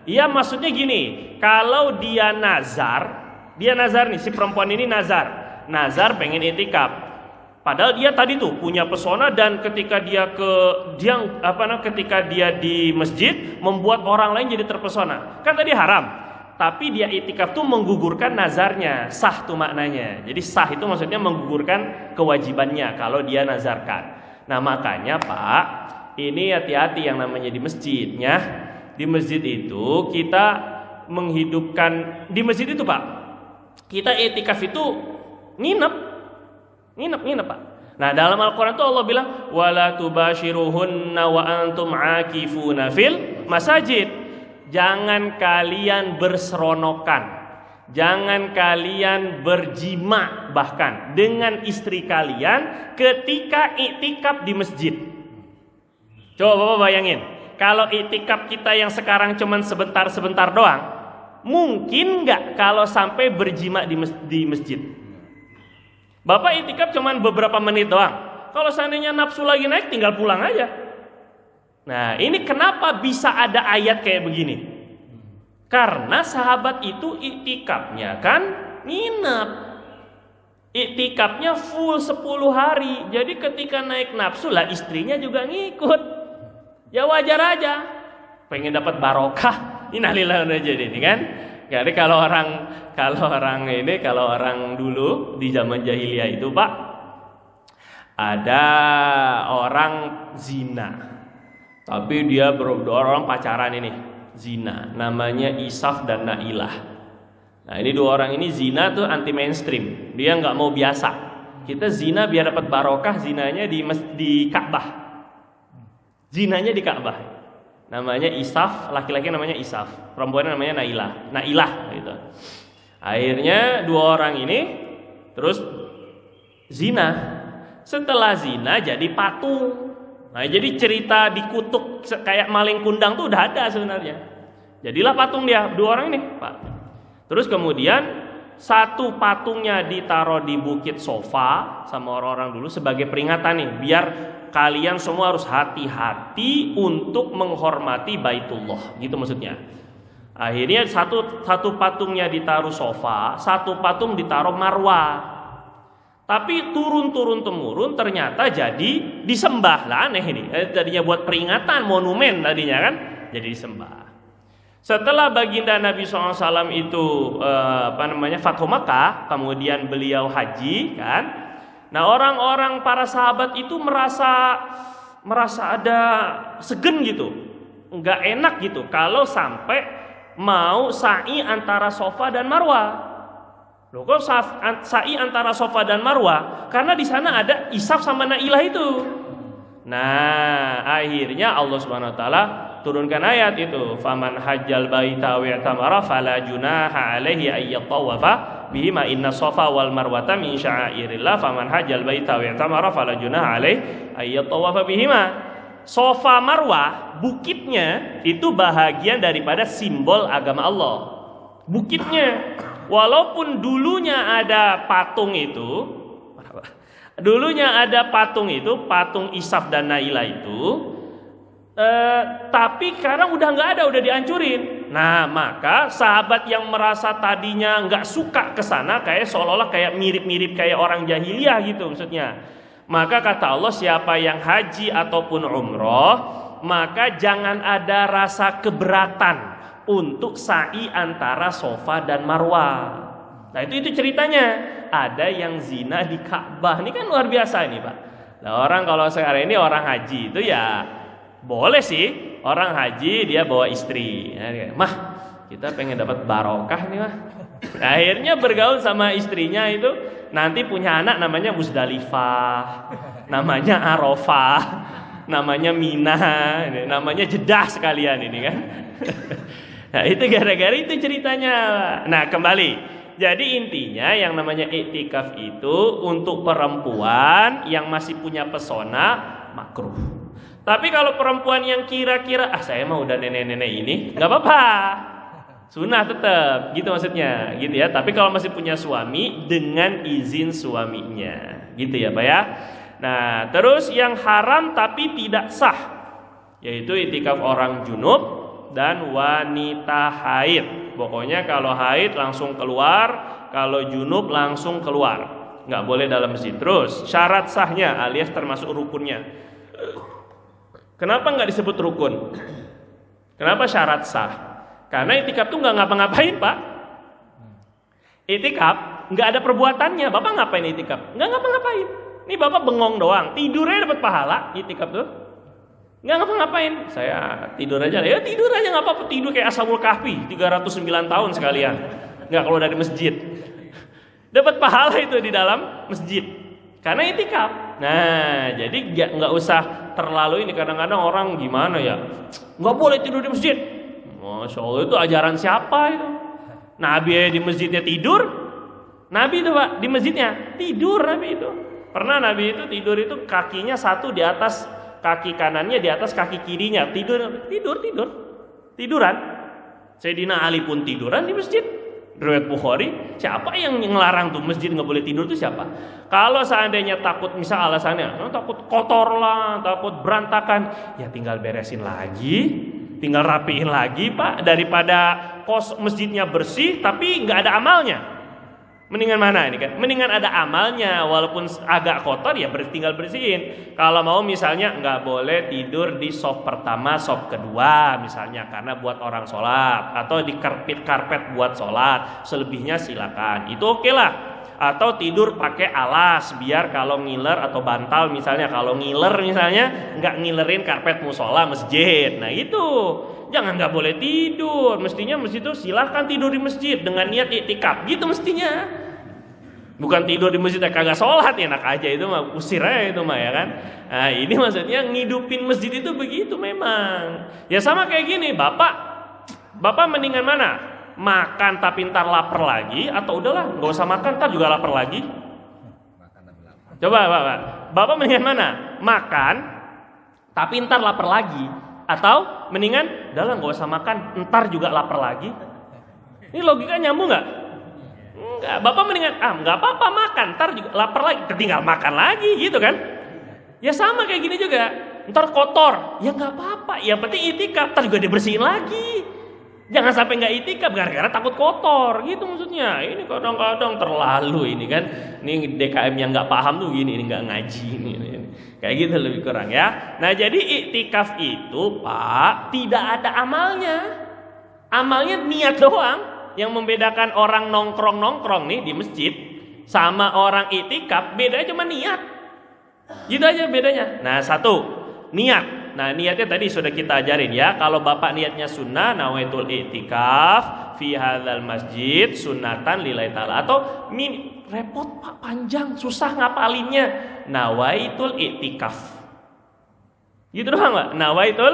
Iya maksudnya gini, kalau dia nazar nih, si perempuan ini nazar pengen iktikaf. Padahal dia tadi tuh punya pesona dan ketika dia ketika dia di masjid membuat orang lain jadi terpesona. Kan tadi haram. Tapi dia iktikaf tuh menggugurkan nazarnya, sah tuh maknanya. Jadi sah itu maksudnya menggugurkan kewajibannya kalau dia nazarkan. Nah makanya Pak, ini hati-hati yang namanya di masjidnya. Di masjid itu kita menghidupkan, di masjid itu Pak, kita iktikaf itu nginep Pak. Nah dalam Al-Quran tuh Allah bilang, wala tubashiruhunna wa antum akifuna fil masajid. Jangan kalian berseronokan, jangan kalian berjima bahkan dengan istri kalian ketika iktikaf di masjid. Coba Bapak bayangin, kalau iktikaf kita yang sekarang cuman sebentar-sebentar doang, mungkin nggak kalau sampai berjima di masjid? Bapak iktikaf cuman beberapa menit doang. Kalau seandainya nafsu lagi naik, tinggal pulang aja. Nah ini kenapa bisa ada ayat kayak begini? Karena sahabat itu iktikafnya kan nginep, iktikafnya full 10 hari. Jadi ketika naik nafsu lah istrinya juga ngikut. Ya wajar aja, pengen dapat barokah. Innalillahi wa inna ilaihi raji'un kan. Jadi kalau orang dulu di zaman jahiliyah itu Pak, ada orang zina, tapi dia orang pacaran ini zina, namanya Isaf dan Nailah. Nah ini dua orang ini zina tuh anti mainstream, dia nggak mau biasa. Kita zina biar dapat barokah, zinanya di Ka'bah, zinanya di Ka'bah. Namanya Isaf, laki-laki namanya Isaf, perempuan namanya Nailah gitu. Akhirnya dua orang ini terus zina. Setelah zina jadi patung. Nah, jadi cerita dikutuk kayak maling kundang tuh udah ada sebenarnya. Jadilah patung dia, dua orang ini, Pak. Terus kemudian satu patungnya ditaruh di Bukit Sofa sama orang-orang dulu sebagai peringatan nih, biar kalian semua harus hati-hati untuk menghormati Baitullah, gitu maksudnya. Akhirnya satu patungnya ditaruh Sofa, satu patung ditaruh Marwah. Tapi turun temurun ternyata jadi disembah. Lah aneh ini. Tadinya buat peringatan monumen tadinya kan, jadi disembah. Setelah baginda Nabi SAW itu Fathu Makkah, kemudian beliau haji kan. Nah orang-orang para sahabat itu merasa ada segen gitu, nggak enak gitu kalau sampai mau sa'i antara Safa dan Marwah. Loh kok sa'i antara Safa dan Marwah? Karena di sana ada Isaf sama Nailah itu. Nah, akhirnya Allah Subhanahu wa taala turunkan ayat itu, faman hajjal baita wa i'tamara fala junaha alaihi ay yatawafa bihima inna Safa wal Marwata min sya'airillah faman hajjal baita wa i'tamara fala junaha alaihi ay yatawafa bihima. Safa Marwah bukitnya itu bahagian daripada simbol agama Allah. Bukitnya, walaupun dulunya ada patung itu, patung Isaf dan Nailah itu, tapi sekarang udah nggak ada, udah dihancurin. Nah maka sahabat yang merasa tadinya nggak suka ke sana, kayak seolah-olah kayak mirip-mirip kayak orang jahiliyah gitu maksudnya. Maka kata Allah, siapa yang haji ataupun umroh, maka jangan ada rasa keberatan untuk sa'i antara Safa dan Marwah. Nah itu ceritanya. Ada yang zina di Ka'bah. Ini kan luar biasa ini Pak. Nah orang kalau sekarang ini orang haji itu ya boleh sih. Orang haji dia bawa istri. Mah kita pengen dapat barokah nih mah. Akhirnya bergaul sama istrinya itu. Nanti punya anak namanya Musdalifah, namanya Arafah, namanya Mina, namanya Jeddah sekalian ini kan. Nah itu gara-gara itu ceritanya. Nah kembali, jadi intinya yang namanya iktikaf itu untuk perempuan yang masih punya pesona makruh. Tapi kalau perempuan yang kira-kira saya mah udah nenek-nenek ini, nggak apa-apa, sunnah tetap, gitu maksudnya, gitu ya. Tapi kalau masih punya suami dengan izin suaminya, gitu ya Pak ya. Nah terus yang haram tapi tidak sah, yaitu iktikaf orang junub dan wanita haid. Pokoknya kalau haid langsung keluar, kalau junub langsung keluar, nggak boleh dalam masjid. Terus syarat sahnya alias termasuk rukunnya. Kenapa nggak disebut rukun? Kenapa syarat sah? Karena itikaf tuh nggak ngapa-ngapain Pak. Itikaf nggak ada perbuatannya. Bapak ngapain itikaf? Nggak ngapa-ngapain. Ini Bapak bengong doang, tidurnya dapat pahala. Itikaf tuh nggak ngapa-ngapain. Saya tidur aja, ya tidur aja nggak apa-apa. Tidur kayak Ashabul Kahfi 309 tahun sekalian, nggak keluar dari masjid. Dapat pahala itu di dalam masjid karena itikaf. Nah jadi nggak usah terlalu ini. Kadang-kadang orang gimana ya, nggak boleh tidur di masjid. Masya Allah, itu ajaran siapa itu? Nabi di masjidnya tidur. Nabi itu Pak di masjidnya tidur. Nabi itu pernah, Nabi itu tidur itu kakinya satu di atas kaki kanannya, di atas kaki kirinya. Tiduran. Sayyidina Ali pun tiduran di masjid. Riwayat Bukhari. Siapa yang ngelarang tuh masjid nggak boleh tidur tuh siapa? Kalau seandainya takut, misal alasannya takut kotor lah, takut berantakan, ya tinggal beresin lagi, tinggal rapiin lagi Pak, daripada kos masjidnya bersih tapi nggak ada amalnya. Mendingan mana ini kan? Mendingan ada amalnya, walaupun agak kotor ya tinggal bersihin. Kalau mau misalnya nggak boleh tidur di sop pertama, sop kedua misalnya karena buat orang sholat, atau di karpet buat sholat. Selebihnya silakan, itu oke lah. Atau tidur pakai alas biar kalau ngiler atau bantal misalnya, kalau ngiler misalnya nggak ngilerin karpet musola masjid. Nah itu jangan nggak boleh tidur. Mestinya masjid itu silahkan tidur di masjid dengan niat iktikaf gitu mestinya. Bukan tidur di masjid kagak sholat, enak aja itu mah, usir aja itu mah ya kan. Nah ini maksudnya ngidupin masjid itu begitu memang. Ya sama kayak gini, bapak mendingan mana? Makan tapi ntar lapar lagi, atau udahlah nggak usah makan ntar juga lapar lagi? Coba bapak mendingan mana? Makan tapi ntar lapar lagi, atau mendingan udahlah nggak usah makan ntar juga lapar lagi? Ini logika nyambung nggak? Enggak, bapak mendingan nggak apa-apa makan ntar juga lapar lagi, tinggal makan lagi gitu kan? Ya sama kayak gini juga, ntar kotor ya nggak apa-apa, yang penting itikaf ntar juga dibersihin lagi. Jangan sampai nggak itikaf gara-gara takut kotor gitu maksudnya. Ini kadang-kadang terlalu ini kan. Ini DKM yang nggak paham tuh gini, ini nggak ngaji ini. Kayak gitu lebih kurang ya. Nah jadi iktikaf itu Pak tidak ada amalnya. Amalnya niat doang. Yang membedakan orang nongkrong nih di masjid sama orang iktikaf bedanya cuma niat. Gitu aja bedanya. Nah satu niat. Nah niatnya tadi sudah kita ajarin ya. Kalau bapak niatnya sunnah, nawaitul i'tikaf fi hadzal masjid sunnatan lillahi ta'ala. Atau repot Pak, panjang, susah ngapalinnya. Nawaitul i'tikaf. Gitu doang Pak. Nawaitul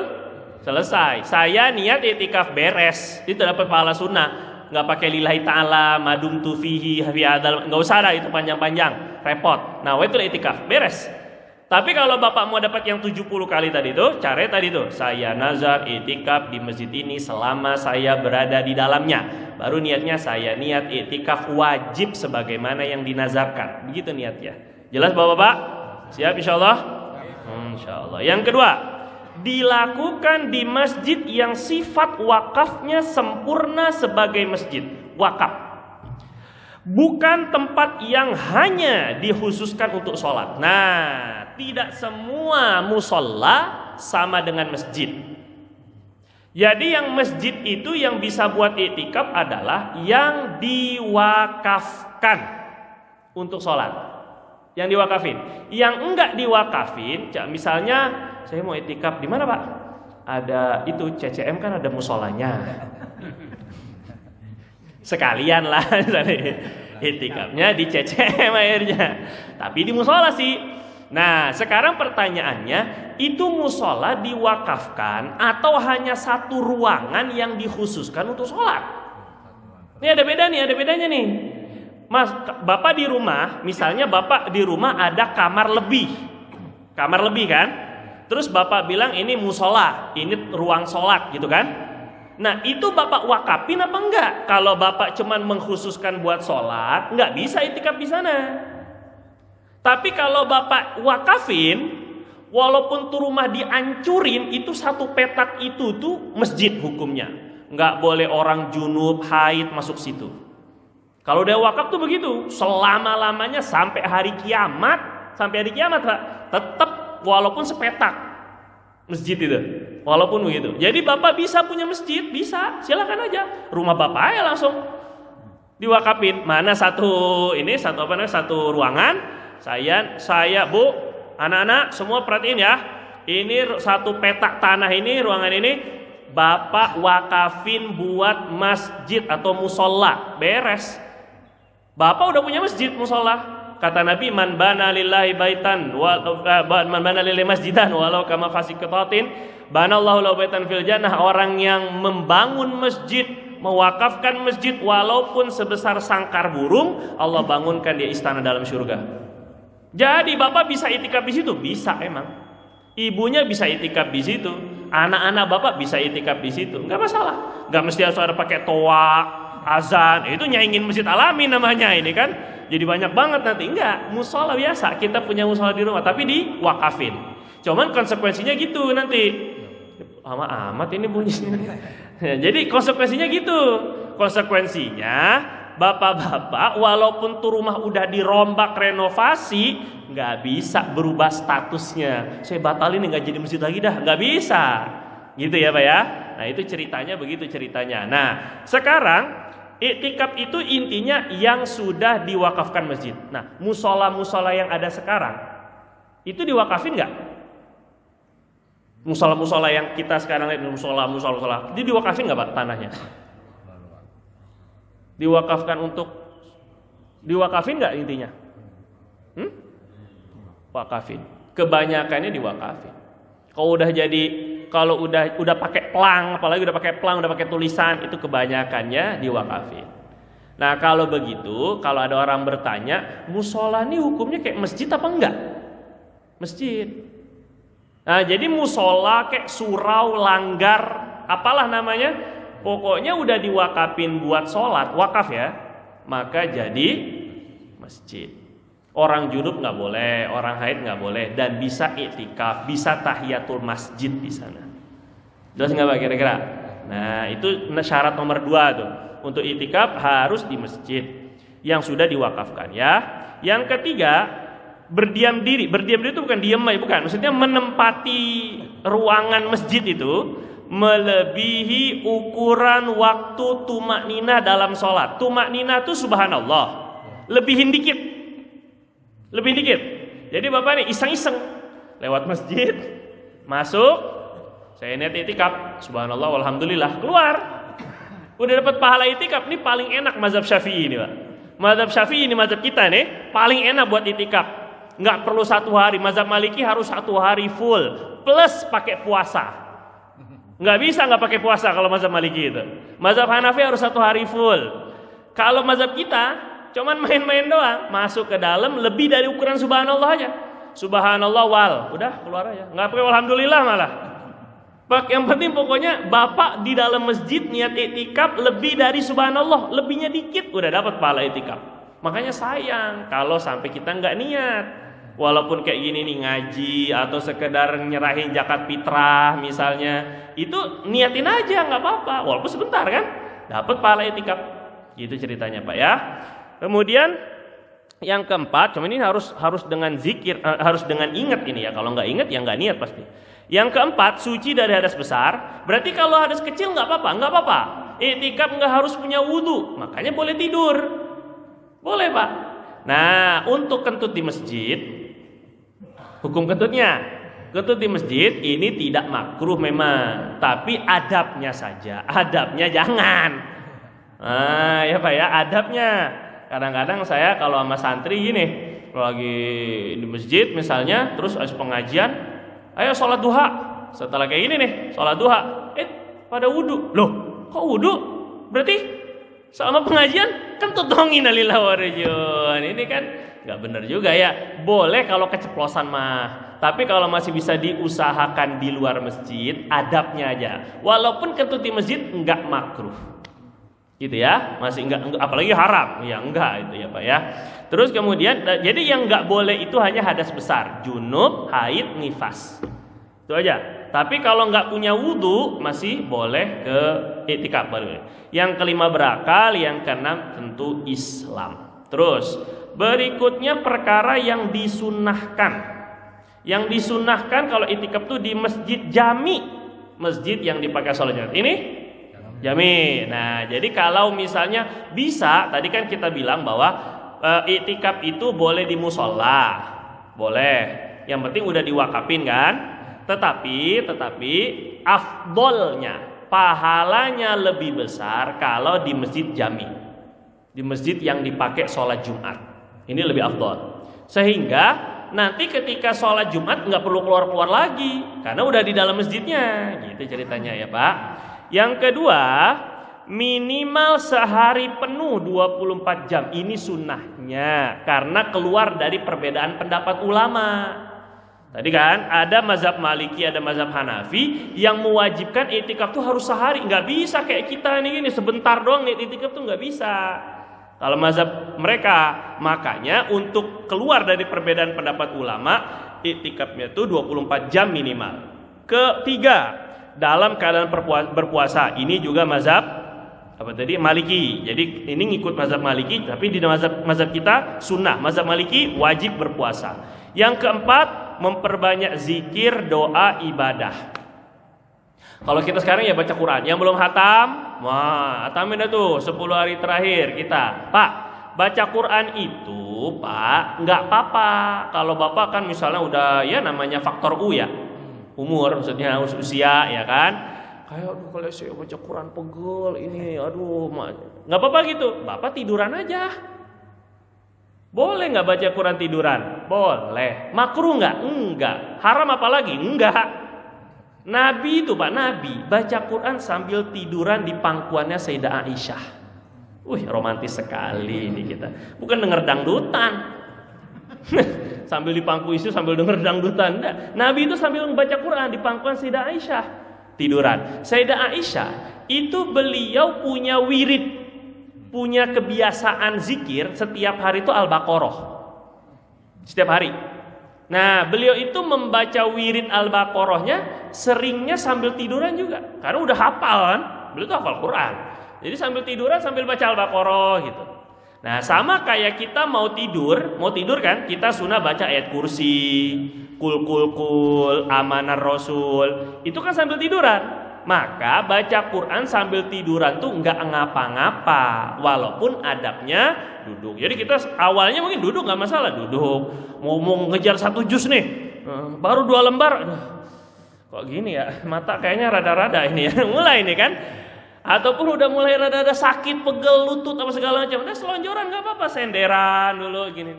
selesai. Saya niat i'tikaf beres. Itu dapat pahala sunnah. Nggak pakai lillahi ta'ala, madumtu fihi fi hadzal. Nggak usah ada itu panjang-panjang, repot. Nawaitul i'tikaf beres. Tapi kalau bapak mau dapat yang 70 kali tadi itu, caranya tadi itu, saya nazar i'tikaf di masjid ini selama saya berada di dalamnya. Baru niatnya saya niat i'tikaf wajib sebagaimana yang dinazarkan. Begitu niatnya. Jelas Bapak-bapak? Siap insyaallah? Insyaallah. Yang kedua, dilakukan di masjid yang sifat wakafnya sempurna sebagai masjid. Wakaf. Bukan tempat yang hanya dikhususkan untuk sholat. Nah, tidak semua musola sama dengan masjid. Jadi yang masjid itu yang bisa buat i'tikaf adalah yang diwakafkan untuk sholat. Yang diwakafin. Yang enggak diwakafin, misalnya saya mau i'tikaf di mana Pak? Ada itu CCM kan ada musolanya. Sekalian lah i'tikafnya di CCM akhirnya. Tapi di musola sih. Nah sekarang pertanyaannya, itu musola diwakafkan atau hanya satu ruangan yang dikhususkan untuk sholat? Ini ada bedanya nih. Mas, bapak di rumah, misalnya bapak di rumah ada kamar lebih kan? Terus bapak bilang ini musola, ini ruang sholat gitu kan? Nah itu bapak wakafin apa enggak? Kalau bapak cuman mengkhususkan buat sholat, nggak bisa i'tikaf di sana. Tapi kalau bapak wakafin, walaupun tuh rumah dihancurin, itu satu petak itu tuh masjid hukumnya. Nggak boleh orang junub, haid masuk situ. Kalau udah wakaf tuh begitu, selama-lamanya sampai hari kiamat Pak, tetap walaupun sepetak masjid itu. Walaupun begitu. Jadi bapak bisa punya masjid, bisa, silakan aja. Rumah bapak aja langsung diwakafin. Mana satu ruangan? Saya Bu, anak-anak semua perhatiin ya. Ini satu petak tanah ini, ruangan ini bapak wakafin buat masjid atau musola, beres. Bapak udah punya masjid musola. Kata Nabi, man bana lillahi baitan man bana lillahi masjidan walau kama fasiqatin banallahu lahu baitan fil jannah. Orang yang membangun masjid, mewakafkan masjid walaupun sebesar sangkar burung, Allah bangunkan dia istana dalam surga. Jadi bapak bisa i'tikaf di situ? Bisa emang. Ibunya bisa i'tikaf di situ. Anak-anak bapak bisa i'tikaf di situ. Enggak masalah. Enggak mesti harus ada pakai toa, azan. Itu nyaingin masjid alami namanya ini kan. Jadi banyak banget nanti. Enggak, musola biasa. Kita punya musola di rumah tapi diwakafin. Cuman konsekuensinya gitu nanti. Lama amat ini bunyinya. Jadi konsekuensinya gitu. Konsekuensinya bapak-bapak walaupun tuh rumah udah dirombak renovasi, nggak bisa berubah statusnya. Saya batalin nggak jadi masjid lagi dah, nggak bisa. Gitu ya Pak ya. Nah itu ceritanya begitu ceritanya. Nah sekarang iktikaf itu intinya yang sudah diwakafkan masjid. Nah musola-musola yang ada sekarang itu diwakafin nggak? Musola-musola yang kita sekarang lihat, musola, itu diwakafin nggak Pak tanahnya? Diwakafin nggak intinya? Wakafin. Kebanyakannya diwakafin. Kalau udah pakai plang, apalagi udah pakai tulisan, itu kebanyakannya diwakafin. Nah kalau begitu, kalau ada orang bertanya, musola ini hukumnya kayak masjid apa enggak? Masjid. Nah jadi musola kayak surau, langgar, apalah namanya, pokoknya udah diwakafin buat sholat, wakaf ya, maka jadi masjid. Orang junub nggak boleh, orang haid nggak boleh, dan bisa iktikaf, bisa tahiyatul masjid di sana. Jelas nggak Pak kira-kira? Nah itu syarat nomor 2 tuh, untuk iktikaf harus di masjid yang sudah diwakafkan ya. Yang ketiga, berdiam diri. Berdiam diri itu bukan diem aja, bukan. Maksudnya menempati ruangan masjid itu melebihi ukuran waktu tumak nina dalam sholat. Tumak nina itu subhanallah, lebihin dikit. Jadi bapak nih iseng-iseng lewat masjid, masuk, saya niat itikaf, subhanallah, alhamdulillah, keluar, udah dapat pahala itikaf. Ini paling enak mazhab Syafi'i ini Pak. Mazhab Syafi'i ini mazhab kita nih paling enak buat itikaf. Nggak perlu 1 hari. Mazhab Maliki harus 1 hari full plus pakai puasa. Nggak bisa nggak pakai puasa kalau mazhab Maliki itu. Mazhab Hanafi harus 1 hari full. Kalau mazhab kita cuman main-main doang, masuk ke dalam lebih dari ukuran subhanallah aja. Subhanallah wal, udah keluar aja. Nggak pakai alhamdulillah malah. Yang penting pokoknya bapak di dalam masjid niat iktikaf lebih dari subhanallah, lebihnya dikit udah dapat pahala iktikaf. Makanya sayang kalau sampai kita nggak niat. Walaupun kayak gini nih ngaji atau sekedar nyerahin zakat fitrah misalnya, itu niatin aja nggak apa-apa, walaupun sebentar kan, dapat pahala iktikaf. Gitu ceritanya Pak ya. Kemudian yang keempat, cuma ini harus dengan zikir, harus dengan ingat ini ya. Kalau nggak ingat ya nggak niat pasti. Yang keempat, suci dari hadas besar. Berarti kalau hadas kecil nggak apa-apa. Iktikaf nggak harus punya wudu, makanya boleh tidur, boleh Pak. Nah untuk kentut di masjid, hukum kentut di masjid ini tidak makruh memang, tapi adabnya saja. Adabnya jangan. Ya Pak ya, adabnya. Kadang-kadang saya kalau sama santri gini, kalau lagi di masjid misalnya, terus habis pengajian, ayo sholat duha. Setelah kayak gini nih, sholat duha, pada wudu. Loh, kok wudu? Berarti selama pengajian kentut dong, innalillahi wa rajiun. Ini kan nggak benar juga ya. Boleh kalau keceplosan mah, tapi kalau masih bisa diusahakan di luar masjid, adabnya aja. Walaupun kentut di masjid nggak makruh. Gitu ya, masih enggak, apalagi haram ya, enggak itu ya Pak ya. Terus kemudian jadi yang enggak boleh itu hanya hadas besar, junub, haid, nifas, itu aja. Tapi kalau enggak punya wudu masih boleh ke iktikaf baru. Yang kelima berakal, yang keenam tentu Islam. Terus berikutnya perkara yang disunahkan. Yang disunahkan kalau iktikaf tuh di masjid jami, masjid yang dipakai sholat Jumat. Ini jami. Nah, jadi kalau misalnya bisa, tadi kan kita bilang bahwa iktikaf itu boleh di musola, boleh. Yang penting udah diwakafin kan. Tetapi afdolnya, pahalanya lebih besar kalau di masjid jami, di masjid yang dipakai sholat Jumat. Ini lebih afdol. Sehingga nanti ketika sholat Jumat nggak perlu keluar-keluar lagi, karena udah di dalam masjidnya. Gitu ceritanya ya Pak. Yang kedua, minimal sehari penuh 24 jam. Ini sunnahnya, karena keluar dari perbedaan pendapat ulama. Tadi kan ada mazhab Maliki, ada mazhab Hanafi yang mewajibkan iktikaf tuh harus sehari. Nggak bisa kayak kita nih gini, sebentar doang nih iktikaf tuh nggak bisa. Kalau mazhab mereka, makanya untuk keluar dari perbedaan pendapat ulama, iktikafnya tuh 24 jam minimal. Ketiga, dalam keadaan berpuasa, ini juga mazhab Apa tadi? Maliki. Jadi ini ngikut mazhab Maliki, tapi di mazhab kita sunnah. Mazhab Maliki wajib berpuasa. Yang keempat, memperbanyak zikir, doa, ibadah. Kalau kita sekarang ya baca Quran. Yang belum hatam, wah, hatamin dah tuh 10 hari terakhir kita. Pak, baca Quran itu, Pak, nggak apa-apa. Kalau Bapak kan misalnya udah ya namanya faktor U ya. Umur maksudnya usia ya kan. Kayak aduh kalau saya baca Quran pegel ini, aduh nggak apa-apa gitu. Bapak tiduran aja. Boleh nggak baca Quran tiduran? Boleh. Makruh nggak? Enggak. Haram apalagi? Enggak. Nabi itu Pak, Nabi baca Quran sambil tiduran di pangkuannya Sayyidah Aisyah. Wih, romantis sekali ini kita. Bukan denger dangdutan. Sambil di pangku istri sambil denger dangdutan. Enggak. Nabi itu sambil membaca Quran di pangkuan Sayyidah Aisyah. Tiduran. Sayyidah Aisyah itu beliau punya wirid, punya kebiasaan zikir setiap hari itu Al-Baqarah. Setiap hari. Nah, beliau itu membaca wirid Al-Baqarahnya seringnya sambil tiduran juga. Karena udah hafal kan? Beliau tuh hafal Quran. Jadi sambil tiduran sambil baca Al-Baqarah gitu. Nah, sama kayak kita mau tidur kan? Kita sunnah baca ayat kursi, kul, amanah rasul. Itu kan sambil tiduran. Maka baca Quran sambil tiduran tuh nggak ngapa-ngapa, walaupun adabnya duduk. Jadi kita awalnya mungkin duduk nggak masalah, duduk. Mau ngejar 1 juz nih, baru 2 lembar. Aduh, kok gini ya? Mata kayaknya rada-rada ini ya. Mulai nih kan? Ataupun udah mulai rada-rada sakit, pegel, lutut apa segala macam. Udah selonjoran nggak apa-apa, senderan dulu gini.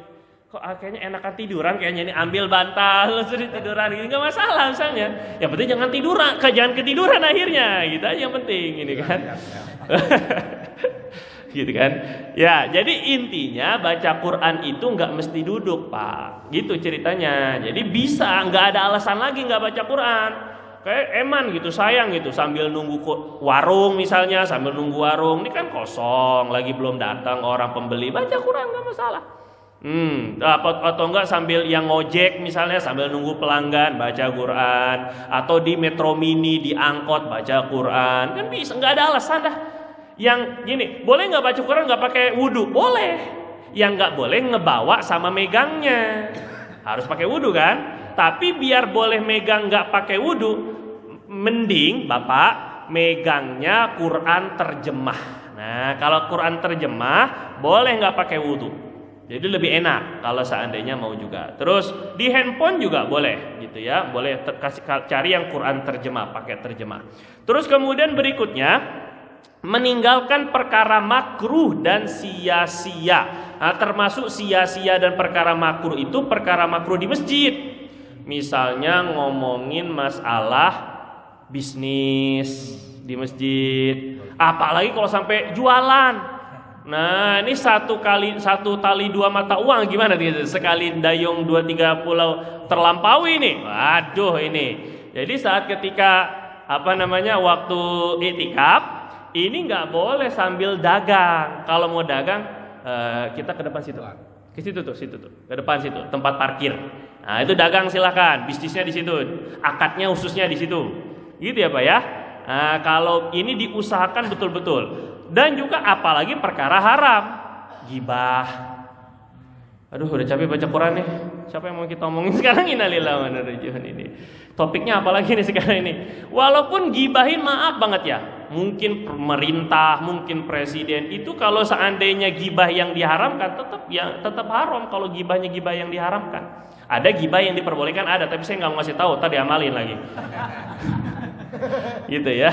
Kok kayaknya enakan tiduran, kayaknya ini ambil bantal terus tiduran gini, nggak masalah misalnya. Yang penting jangan tiduran, jangan ketiduran akhirnya, gitu aja yang penting ini kan. Gitu kan. Ya, jadi intinya baca Quran itu nggak mesti duduk, Pak. Gitu ceritanya. Jadi bisa, nggak ada alasan lagi nggak baca Quran. Kayak eman gitu, sayang gitu, sambil nunggu warung misalnya, sambil nunggu warung ini kan kosong, lagi belum datang orang pembeli, baca Quran nggak masalah. Atau enggak sambil yang ngojek misalnya sambil nunggu pelanggan baca Quran, atau di metro mini di angkot baca Quran, kan bisa, nggak ada alasan dah. Yang gini, boleh nggak baca Quran nggak pakai wudhu? Boleh. Yang nggak boleh ngebawa sama megangnya, harus pakai wudhu kan? Tapi biar boleh megang nggak pakai wudhu, mending Bapak megangnya Quran terjemah. Nah, kalau Quran terjemah boleh nggak pakai wudhu. Jadi lebih enak kalau seandainya mau juga. Terus di handphone juga boleh gitu ya. Boleh cari yang Quran terjemah, pakai terjemah. Terus kemudian berikutnya, meninggalkan perkara makruh dan sia-sia. Nah, termasuk sia-sia dan perkara makruh itu perkara makruh di masjid. Misalnya ngomongin masalah bisnis di masjid. Apalagi kalau sampai jualan. Nah, ini satu tali 2 mata uang gimana gitu? Sekali dayung 2-3 pulau terlampaui nih. Waduh ini. Jadi saat ketika waktu iktikaf, ini nggak boleh sambil dagang. Kalau mau dagang, kita ke depan situ. Ke situ tuh, ke depan situ, tempat parkir. Nah, itu dagang silakan, bisnisnya di situ. Akadnya khususnya di situ. Gitu ya, Pak ya. Nah, kalau ini diusahakan betul-betul. Dan juga apalagi perkara haram, gibah. Aduh, udah capek baca Quran nih. Siapa yang mau kita omongin sekarang? Innalillahi wa inna ilaihi raji'un ini. Topiknya apalagi nih sekarang ini? Walaupun gibahin maaf banget ya. Mungkin pemerintah, mungkin presiden itu kalau seandainya gibah yang diharamkan tetap haram kalau gibahnya gibah yang diharamkan. Ada gibah yang diperbolehkan ada, tapi saya nggak mau ngasih tahu, tadi amalin lagi. Gitu ya.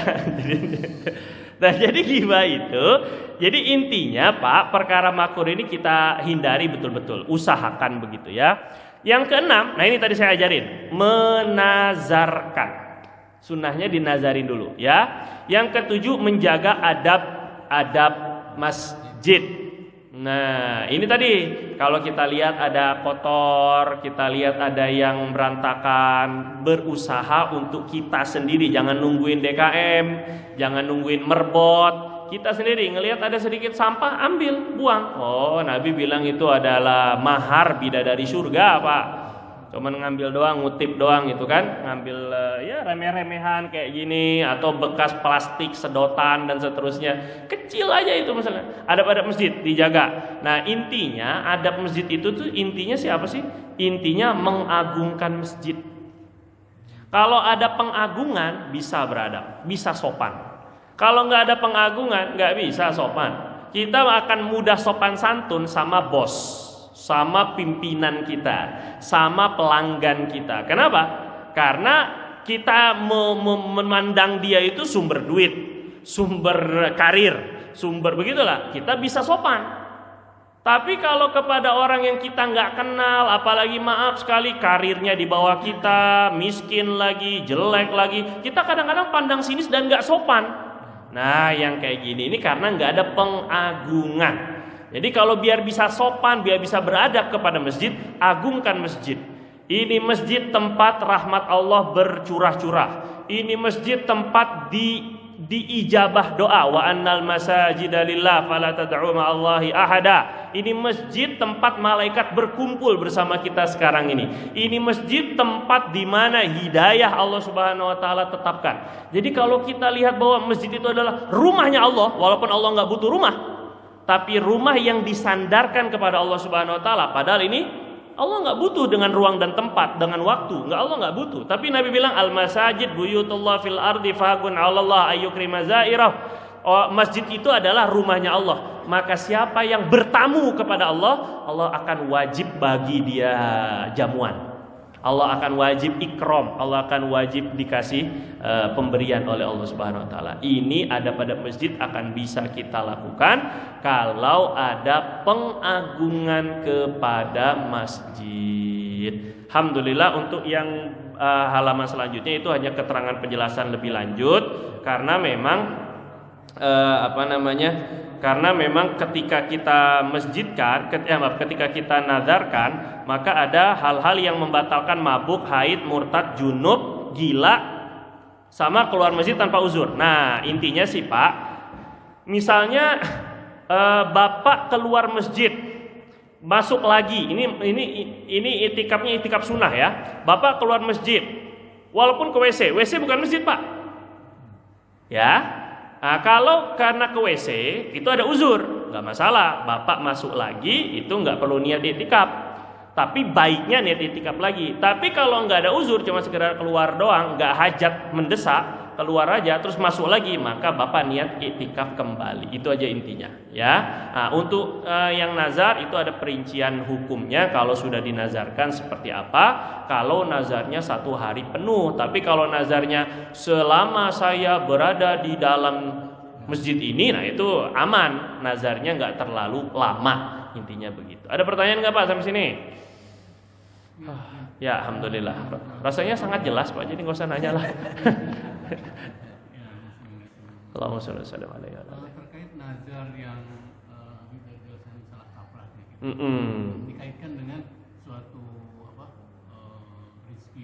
Nah, jadi gibah itu, jadi intinya Pak, perkara makruh ini kita hindari betul-betul, usahakan begitu ya. Yang keenam, nah ini tadi saya ajarin, menazarkan. Sunnahnya dinazarin dulu ya. Yang ketujuh, menjaga adab masjid. Nah, ini tadi kalau kita lihat ada kotor, kita lihat ada yang berantakan, berusaha untuk kita sendiri, jangan nungguin DKM, jangan nungguin merbot. Kita sendiri ngelihat ada sedikit sampah, ambil, buang. Oh, Nabi bilang itu adalah mahar bidadari surga, Pak. cuman ngambil doang, ngutip doang gitu kan, ngambil ya remeh-remehan kayak gini atau bekas plastik sedotan dan seterusnya, kecil aja itu misalnya. Adab-adab masjid dijaga. Nah intinya adab masjid itu tuh intinya siapa sih? Intinya mengagungkan masjid. Kalau ada pengagungan bisa beradab, bisa sopan. Kalau nggak ada pengagungan nggak bisa sopan. Kita akan mudah sopan santun sama bos, sama pimpinan kita, sama pelanggan kita. Kenapa? Karena kita memandang dia itu sumber duit, sumber karir, sumber begitulah. Kita bisa sopan. Tapi kalau kepada orang yang kita nggak kenal, apalagi maaf sekali karirnya di bawah kita, miskin lagi, jelek lagi, kita kadang-kadang pandang sinis dan nggak sopan. Nah yang kayak gini ini karena nggak ada pengagungan. Jadi kalau biar bisa sopan, biar bisa beradab kepada masjid, agungkan masjid. Ini masjid tempat rahmat Allah bercurah-curah. Ini masjid tempat diijabah doa. Wa annal masajida lillah fala tad'u ma'allahi ahada. Ini masjid tempat malaikat berkumpul bersama kita sekarang ini. Ini masjid tempat di mana hidayah Allah Subhanahu wa taala tetapkan. Jadi kalau kita lihat bahwa masjid itu adalah rumahnya Allah, walaupun Allah nggak butuh rumah, tapi rumah yang disandarkan kepada Allah Subhanahu wa taala. Padahal ini Allah nggak butuh dengan ruang dan tempat, dengan waktu. Allah nggak butuh. Tapi Nabi bilang al-masajid buyutullah fil ardi fagun 'alallah ayyukrima zairah. Oh, masjid itu adalah rumahnya Allah. Maka siapa yang bertamu kepada Allah, Allah akan wajib bagi dia jamuan. Allah akan wajib ikram, Allah akan wajib dikasih pemberian oleh Allah Subhanahu wa taala. Ini ada pada masjid akan bisa kita lakukan kalau ada pengagungan kepada masjid. Alhamdulillah untuk yang halaman selanjutnya itu hanya keterangan penjelasan lebih lanjut karena memang karena memang ketika kita masjidkan, ketika kita nazarkan, maka ada hal-hal yang membatalkan mabuk, haid, murtad, junub, gila, sama keluar masjid tanpa uzur. Nah intinya sih Pak, misalnya Bapak keluar masjid, masuk lagi, ini itikafnya itikaf sunnah ya. Bapak keluar masjid, walaupun ke WC bukan masjid Pak, ya. Nah, kalau karena ke WC itu ada uzur, nggak masalah. Bapak masuk lagi itu nggak perlu niat itikaf, tapi baiknya niat itikaf lagi. Tapi kalau nggak ada uzur, cuma sekedar keluar doang, nggak hajat mendesak, keluar aja terus masuk lagi, maka Bapak niat itikaf kembali. Itu aja intinya, ya. Nah, untuk yang nazar itu ada perincian hukumnya. Kalau sudah dinazarkan seperti apa? Kalau nazarnya 1 hari penuh, tapi kalau nazarnya selama saya berada di dalam masjid ini, nah itu aman, nazarnya nggak terlalu lama, intinya begitu. Ada pertanyaan nggak Pak sampai sini? Ya, alhamdulillah. Rasanya sangat jelas Pak, jadi nggak usah nanya lah. Allahumma sholli alaihi wa sallam. Terkait nazar yang dijelasan salah kaprah gitu. Dikaitkan dengan suatu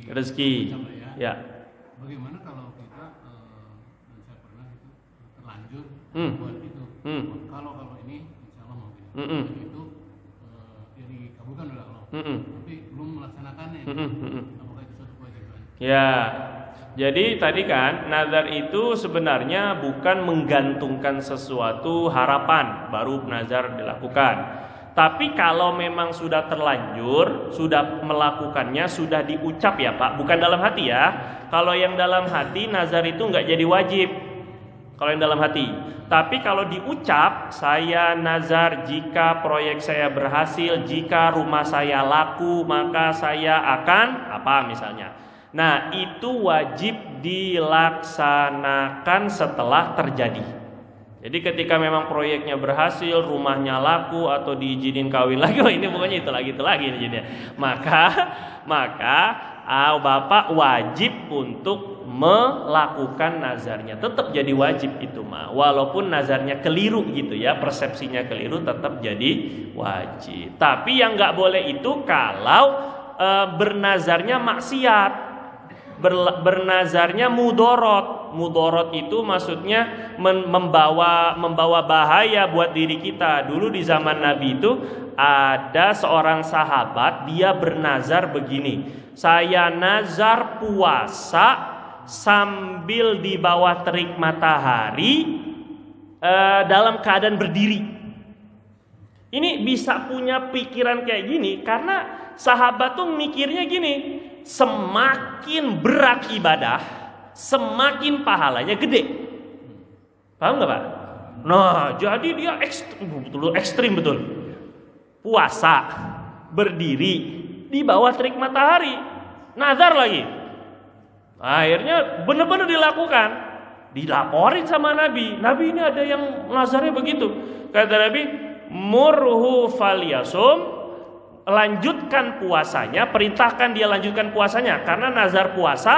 rezeki. Ya. Bagaimana kalau kita saya pernah itu terlanjur buat itu. Kalau ini insya Allah mungkin. Itu dikabulkan oleh Allah. Tapi belum melaksanakannya. Apakah itu suatu kewajiban? Ya. Jadi tadi kan nazar itu sebenarnya bukan menggantungkan sesuatu harapan baru nazar dilakukan. Tapi kalau memang sudah terlanjur, sudah melakukannya, sudah diucap ya Pak, bukan dalam hati ya. Kalau yang dalam hati nazar itu nggak jadi wajib. Kalau yang dalam hati. Tapi kalau diucap, saya nazar jika proyek saya berhasil, jika rumah saya laku, maka saya akan apa misalnya. Nah itu wajib dilaksanakan setelah terjadi. Jadi ketika memang proyeknya berhasil, rumahnya laku atau diizinin kawin lagi, ini pokoknya itu lagi jadinya. Maka Bapak wajib untuk melakukan nazarnya. Tetap jadi wajib itu mah. Walaupun nazarnya keliru gitu ya, persepsinya keliru, tetap jadi wajib. Tapi yang nggak boleh itu kalau bernazarnya maksiat. Bernazarnya mudorot, Mudorot itu maksudnya membawa bahaya buat diri kita. Dulu di zaman Nabi itu ada seorang sahabat, dia bernazar begini, saya nazar puasa sambil di bawah terik matahari dalam keadaan berdiri. Ini bisa punya pikiran kayak gini karena sahabat tuh mikirnya gini, semakin berat ibadah, semakin pahalanya gede. Paham nggak Pak? Nah, jadi dia ekstrim betul. Puasa, berdiri di bawah terik matahari, nazar lagi. Akhirnya benar-benar dilakukan, dilaporin sama Nabi. Nabi ini ada yang nazarnya begitu. Kata Nabi, murhu falyasum, lanjutkan puasanya, perintahkan dia lanjutkan puasanya karena nazar puasa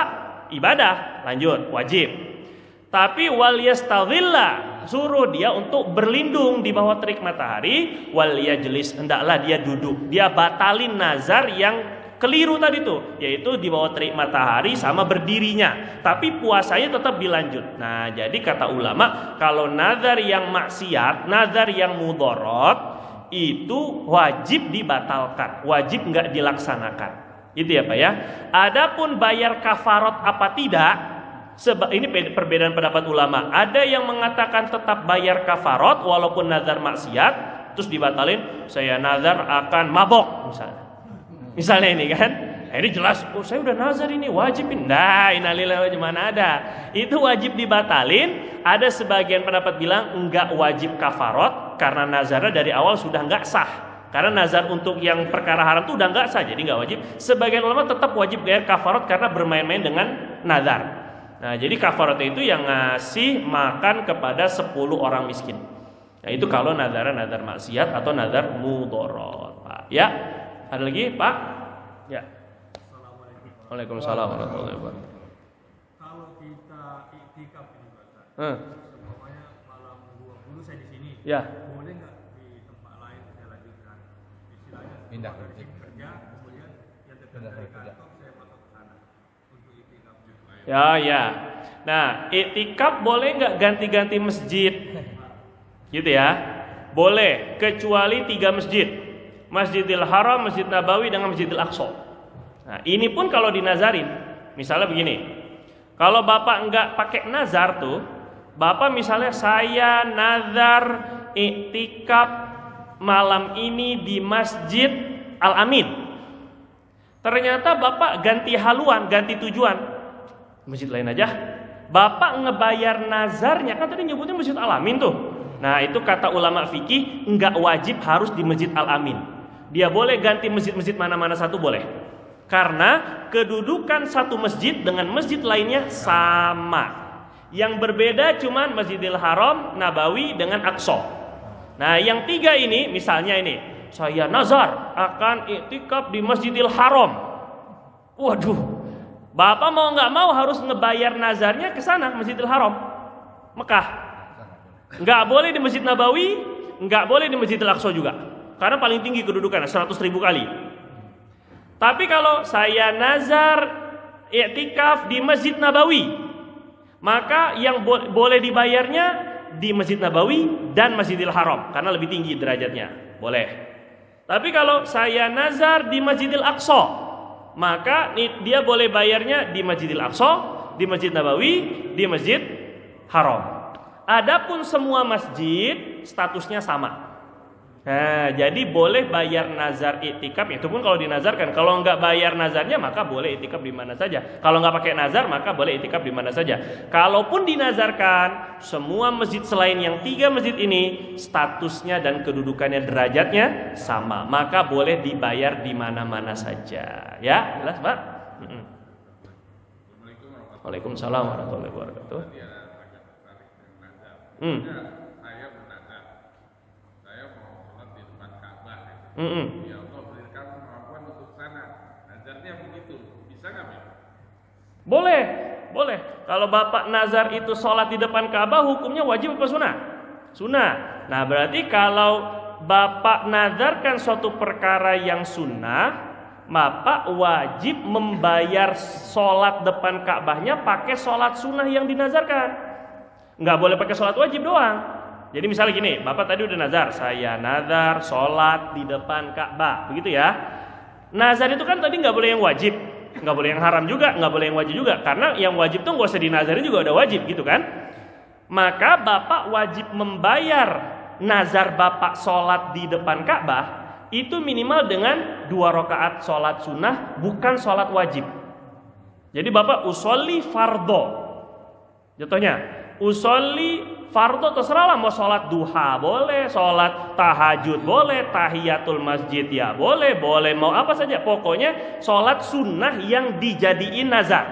ibadah, lanjut wajib. Tapi wal yastadhilla, suruh dia untuk berlindung di bawah terik matahari, wal yajlis, hendaklah dia duduk. Dia batalin nazar yang keliru tadi tuh, yaitu di bawah terik matahari sama berdirinya, tapi puasanya tetap dilanjut. Nah, jadi kata ulama, kalau nazar yang maksiat, nazar yang mudorot, itu wajib dibatalkan, wajib nggak dilaksanakan. Itu ya Pak ya. Adapun bayar kafarat apa tidak, ini perbedaan pendapat ulama. Ada yang mengatakan tetap bayar kafarat walaupun nazar maksiat, terus dibatalin. Saya nazar akan mabok misalnya ini kan. Ini jelas, saya udah nazar ini wajibin. Nah, innalillahi mana ada. Itu wajib dibatalin. Ada sebagian pendapat bilang enggak wajib kafarat karena nazarnya dari awal sudah enggak sah. Karena nazar untuk yang perkara haram itu udah enggak sah, jadi enggak wajib. Sebagian ulama tetap wajib bayar kafarat karena bermain-main dengan nazar. Nah, jadi kafarat itu yang ngasih makan kepada 10 orang miskin. Nah, itu kalau nazar maksiat atau nazar mudorot, Pak. Ya. Ada lagi, Pak? Ya. Waalaikumsalam warahmatullahi wabarakatuh. Kalau kita iktikaf ini Pak, semuanya malam 20 saya di sini. Ya. Boleh nggak di tempat lain saya lanjutkan? Istilahnya pindah kerja, kemudian yang dekat dari kantor saya masuk ke sana untuk iktikaf juga. Ya. Nah, iktikaf boleh nggak ganti-ganti masjid? Gitu ya. Boleh, kecuali 3 masjid. Masjidil Haram, Masjid Nabawi dengan Masjidil Aqsa. Nah, ini pun kalau dinazarin, misalnya begini, kalau bapak enggak pakai nazar tuh, bapak misalnya saya nazar iktikaf malam ini di Masjid Al-Amin. Ternyata bapak ganti haluan, ganti tujuan, masjid lain aja. Bapak ngebayar nazarnya, kan tadi nyebutnya Masjid Al-Amin tuh. Nah, itu kata ulama fikih, enggak wajib harus di Masjid Al-Amin. Dia boleh ganti masjid-masjid mana-mana satu boleh. Karena kedudukan satu masjid dengan masjid lainnya sama. Yang berbeda cuman Masjidil Haram, Nabawi dengan Aqsa. Nah, yang 3 ini, misalnya ini, saya nazar akan iktikaf di Masjidil Haram. Waduh, bapak mau nggak mau harus ngebayar nazarnya ke sana, Masjidil Haram, Mekah. Nggak boleh di Masjid Nabawi, nggak boleh di Masjidil Aqsa juga, karena paling tinggi kedudukannya 100.000 kali. Tapi kalau saya nazar i'tikaf di Masjid Nabawi, maka yang boleh dibayarnya di Masjid Nabawi dan Masjidil Haram karena lebih tinggi derajatnya, boleh. Tapi kalau saya nazar di Masjidil Aqsa, maka dia boleh bayarnya di Masjidil Aqsa, di Masjid Nabawi, di Masjid Haram. Adapun semua masjid statusnya sama. Nah, jadi boleh bayar nazar iktikaf, itu pun kalau dinazarkan. Kalau nggak bayar nazarnya maka boleh iktikaf di mana saja. Kalau nggak pakai nazar maka boleh iktikaf di mana saja. Kalaupun dinazarkan, semua masjid selain yang 3 masjid ini statusnya dan kedudukannya derajatnya sama, maka boleh dibayar di mana-mana saja. Ya, jelas Pak? Waalaikumsalam warahmatullahi wabarakatuh. Ya Allah berikan kemampuan untuk sana. Nazarnya begitu, bisa nggak Pak? Boleh. Kalau bapak nazar itu sholat di depan Ka'bah, hukumnya wajib apa sunnah? Sunnah. Nah, berarti kalau bapak nazarkan suatu perkara yang sunnah, Bapak wajib membayar sholat depan Ka'bahnya pakai sholat sunnah yang dinazarkan. Nggak boleh pakai sholat wajib doang. Jadi misalnya gini, Bapak tadi udah nazar, saya nazar sholat di depan Ka'bah, begitu ya. Nazar itu kan tadi nggak boleh yang wajib, nggak boleh yang haram juga, nggak boleh yang wajib juga. Karena yang wajib tuh nggak usah dinazarin juga udah wajib, gitu kan. Maka Bapak wajib membayar nazar Bapak sholat di depan Ka'bah itu minimal dengan 2 rakaat sholat sunnah, bukan sholat wajib. Jadi Bapak usolli fardho, jatuhnya usolli fardho, terserahlah mau sholat duha boleh, sholat tahajud boleh, tahiyatul masjid ya boleh, mau apa saja. Pokoknya sholat sunnah yang dijadiin nazar.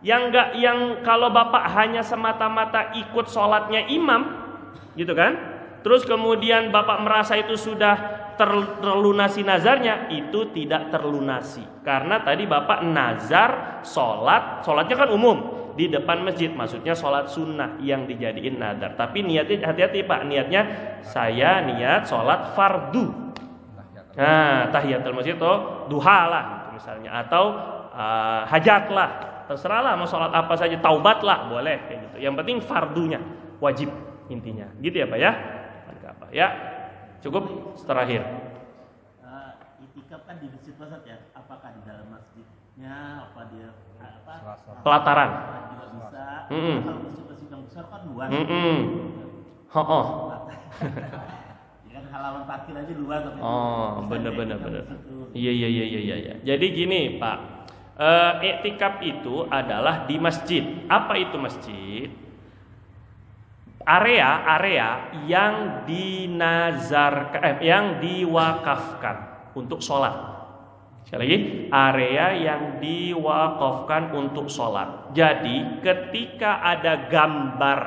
Yang kalau Bapak hanya semata-mata ikut sholatnya imam, gitu kan? Terus kemudian Bapak merasa itu sudah terlunasi nazarnya, itu tidak terlunasi. Karena tadi Bapak nazar sholatnya kan umum di depan masjid, maksudnya sholat sunnah yang dijadiin nazar. Tapi niatnya hati-hati Pak, niatnya saya niat sholat fardu. Nah, tahiyatul masjid atau duha lah misalnya, atau hajat lah, terserahlah mau sholat apa saja, taubat lah boleh kayak gitu. Yang penting fardunya wajib intinya, gitu ya Pak ya. Ya, cukup terakhir. Itikaf kan di masjid Ustaz ya? Apakah di dalam masjidnya? Apa dia pelataran? Juga bisa. Kalau masjid-masjid yang besar kan luas. Ya kan halaman parkir aja luas. Bener. Iya. Jadi gini Pak, iktikaf itu adalah di masjid. Apa itu masjid? Area yang dinazarkan, yang diwakafkan untuk sholat. Sekali lagi, area yang diwakafkan untuk sholat. Jadi ketika ada gambar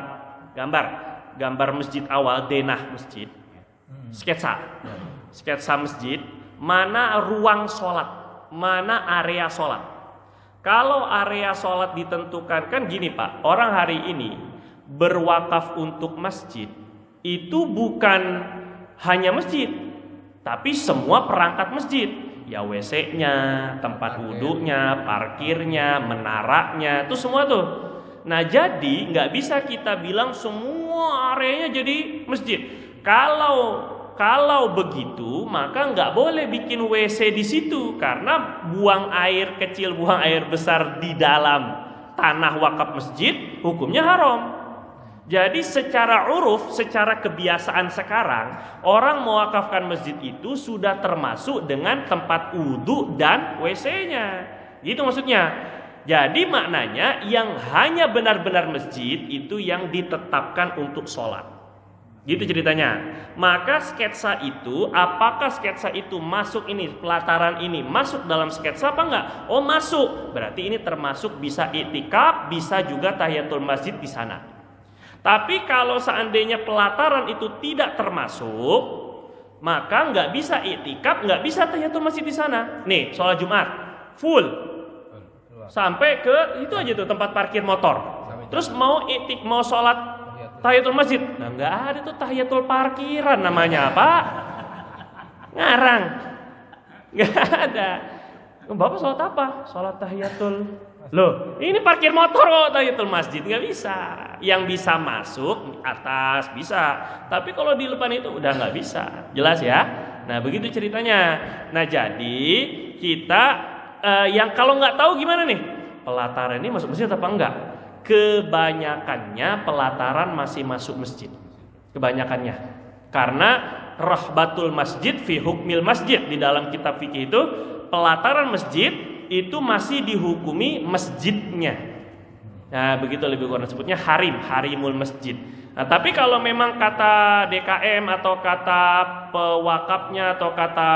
masjid awal, denah masjid, sketsa masjid, mana ruang sholat, mana area sholat. Kalau area sholat ditentukan, kan gini Pak, orang hari ini berwakaf untuk masjid itu bukan hanya masjid, tapi semua perangkat masjid, ya WC-nya, tempat wudhunya, parkirnya, menaranya, itu semua tuh. Nah jadi nggak bisa kita bilang semua areanya jadi masjid. Kalau begitu maka nggak boleh bikin WC di situ, karena buang air kecil, buang air besar di dalam tanah wakaf masjid hukumnya haram. Jadi secara uruf, secara kebiasaan sekarang, orang mewakafkan masjid itu sudah termasuk dengan tempat wudhu dan WC-nya. Gitu maksudnya. Jadi maknanya yang hanya benar-benar masjid itu yang ditetapkan untuk sholat. Gitu ceritanya. Maka sketsa itu, apakah sketsa itu masuk ini, pelataran ini masuk dalam sketsa apa enggak? Oh masuk. Berarti ini termasuk bisa iktikaf, bisa juga tahiyatul masjid di sana. Tapi kalau seandainya pelataran itu tidak termasuk, maka nggak bisa iktikaf, nggak bisa tahiyatul masjid di sana. Nih, sholat Jumat full sampai ke itu aja tuh tempat parkir motor. Terus mau sholat tahiyatul masjid, nah nggak ada tuh tahiyatul parkiran namanya Pak, ngarang, nggak ada. Bapak sholat apa? Sholat tahiyatul. Loh, ini parkir motor kok tahiyatul masjid, nggak bisa. Yang bisa masuk atas bisa, tapi kalau di depan itu udah nggak bisa. Jelas ya? Nah begitu ceritanya. Nah jadi kita yang kalau nggak tahu gimana nih, pelataran ini masuk masjid apa enggak? Kebanyakannya pelataran masih masuk masjid. Kebanyakannya, karena rahbatul masjid fi hukmil masjid, di dalam kitab fikih itu pelataran masjid itu masih dihukumi masjidnya. Nah begitu lebih kurang sebutnya harimul masjid. Nah tapi kalau memang kata DKM atau kata pewakafnya atau kata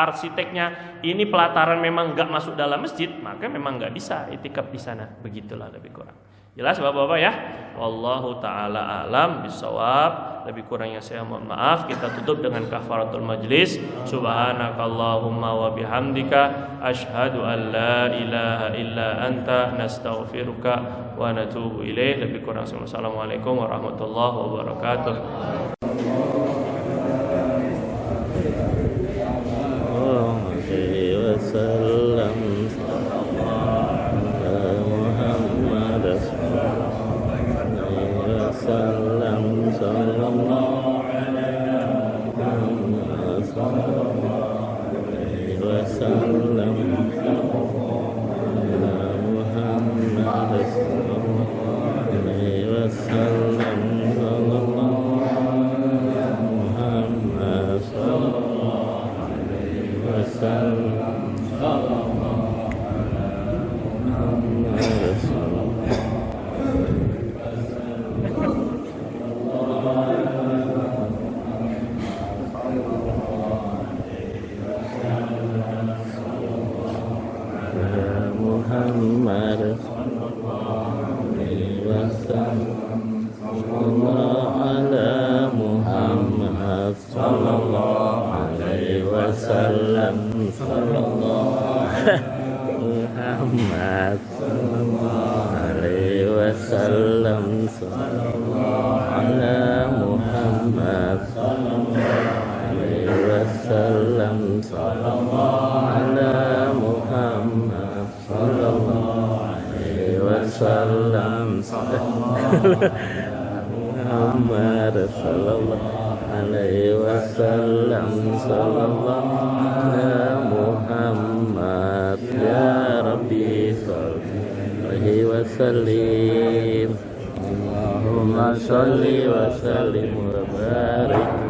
arsiteknya ini pelataran memang nggak masuk dalam masjid, maka memang nggak bisa iktikaf di sana. Begitulah lebih kurang. Jelas bapak-bapak ya? Wallahu ta'ala a'lam bishawab. Lebih kurangnya saya mohon maaf. Kita tutup dengan kafaratul majlis. Subhanakallahumma wa bihamdika asyhadu an la ilaha illa anta nastaghfiruka wa natubu ilaih. Lebih kurang assalamualaikum warahmatullahi wabarakatuh. Allahumma salli wa sallim wasallam sallallahu alaihi wasallam Muhammad sallallahu alaihi wasallam Muhammad sallallahu alaihi wasallam Muhammad alaihi wasallam ala Muhammad sallallahu alaihi wasallam Muhammad sallallahu alaihi wasallam ala Muhammad sallallahu alaihi wasallam ala Muhammad sallallahu alaihi wasallam Muhammad sallallahu alaihi wasallam sallallahu ala Muhammad ya Rabbi sallallahu wa sallim Allahumma salli wa sallim wa barik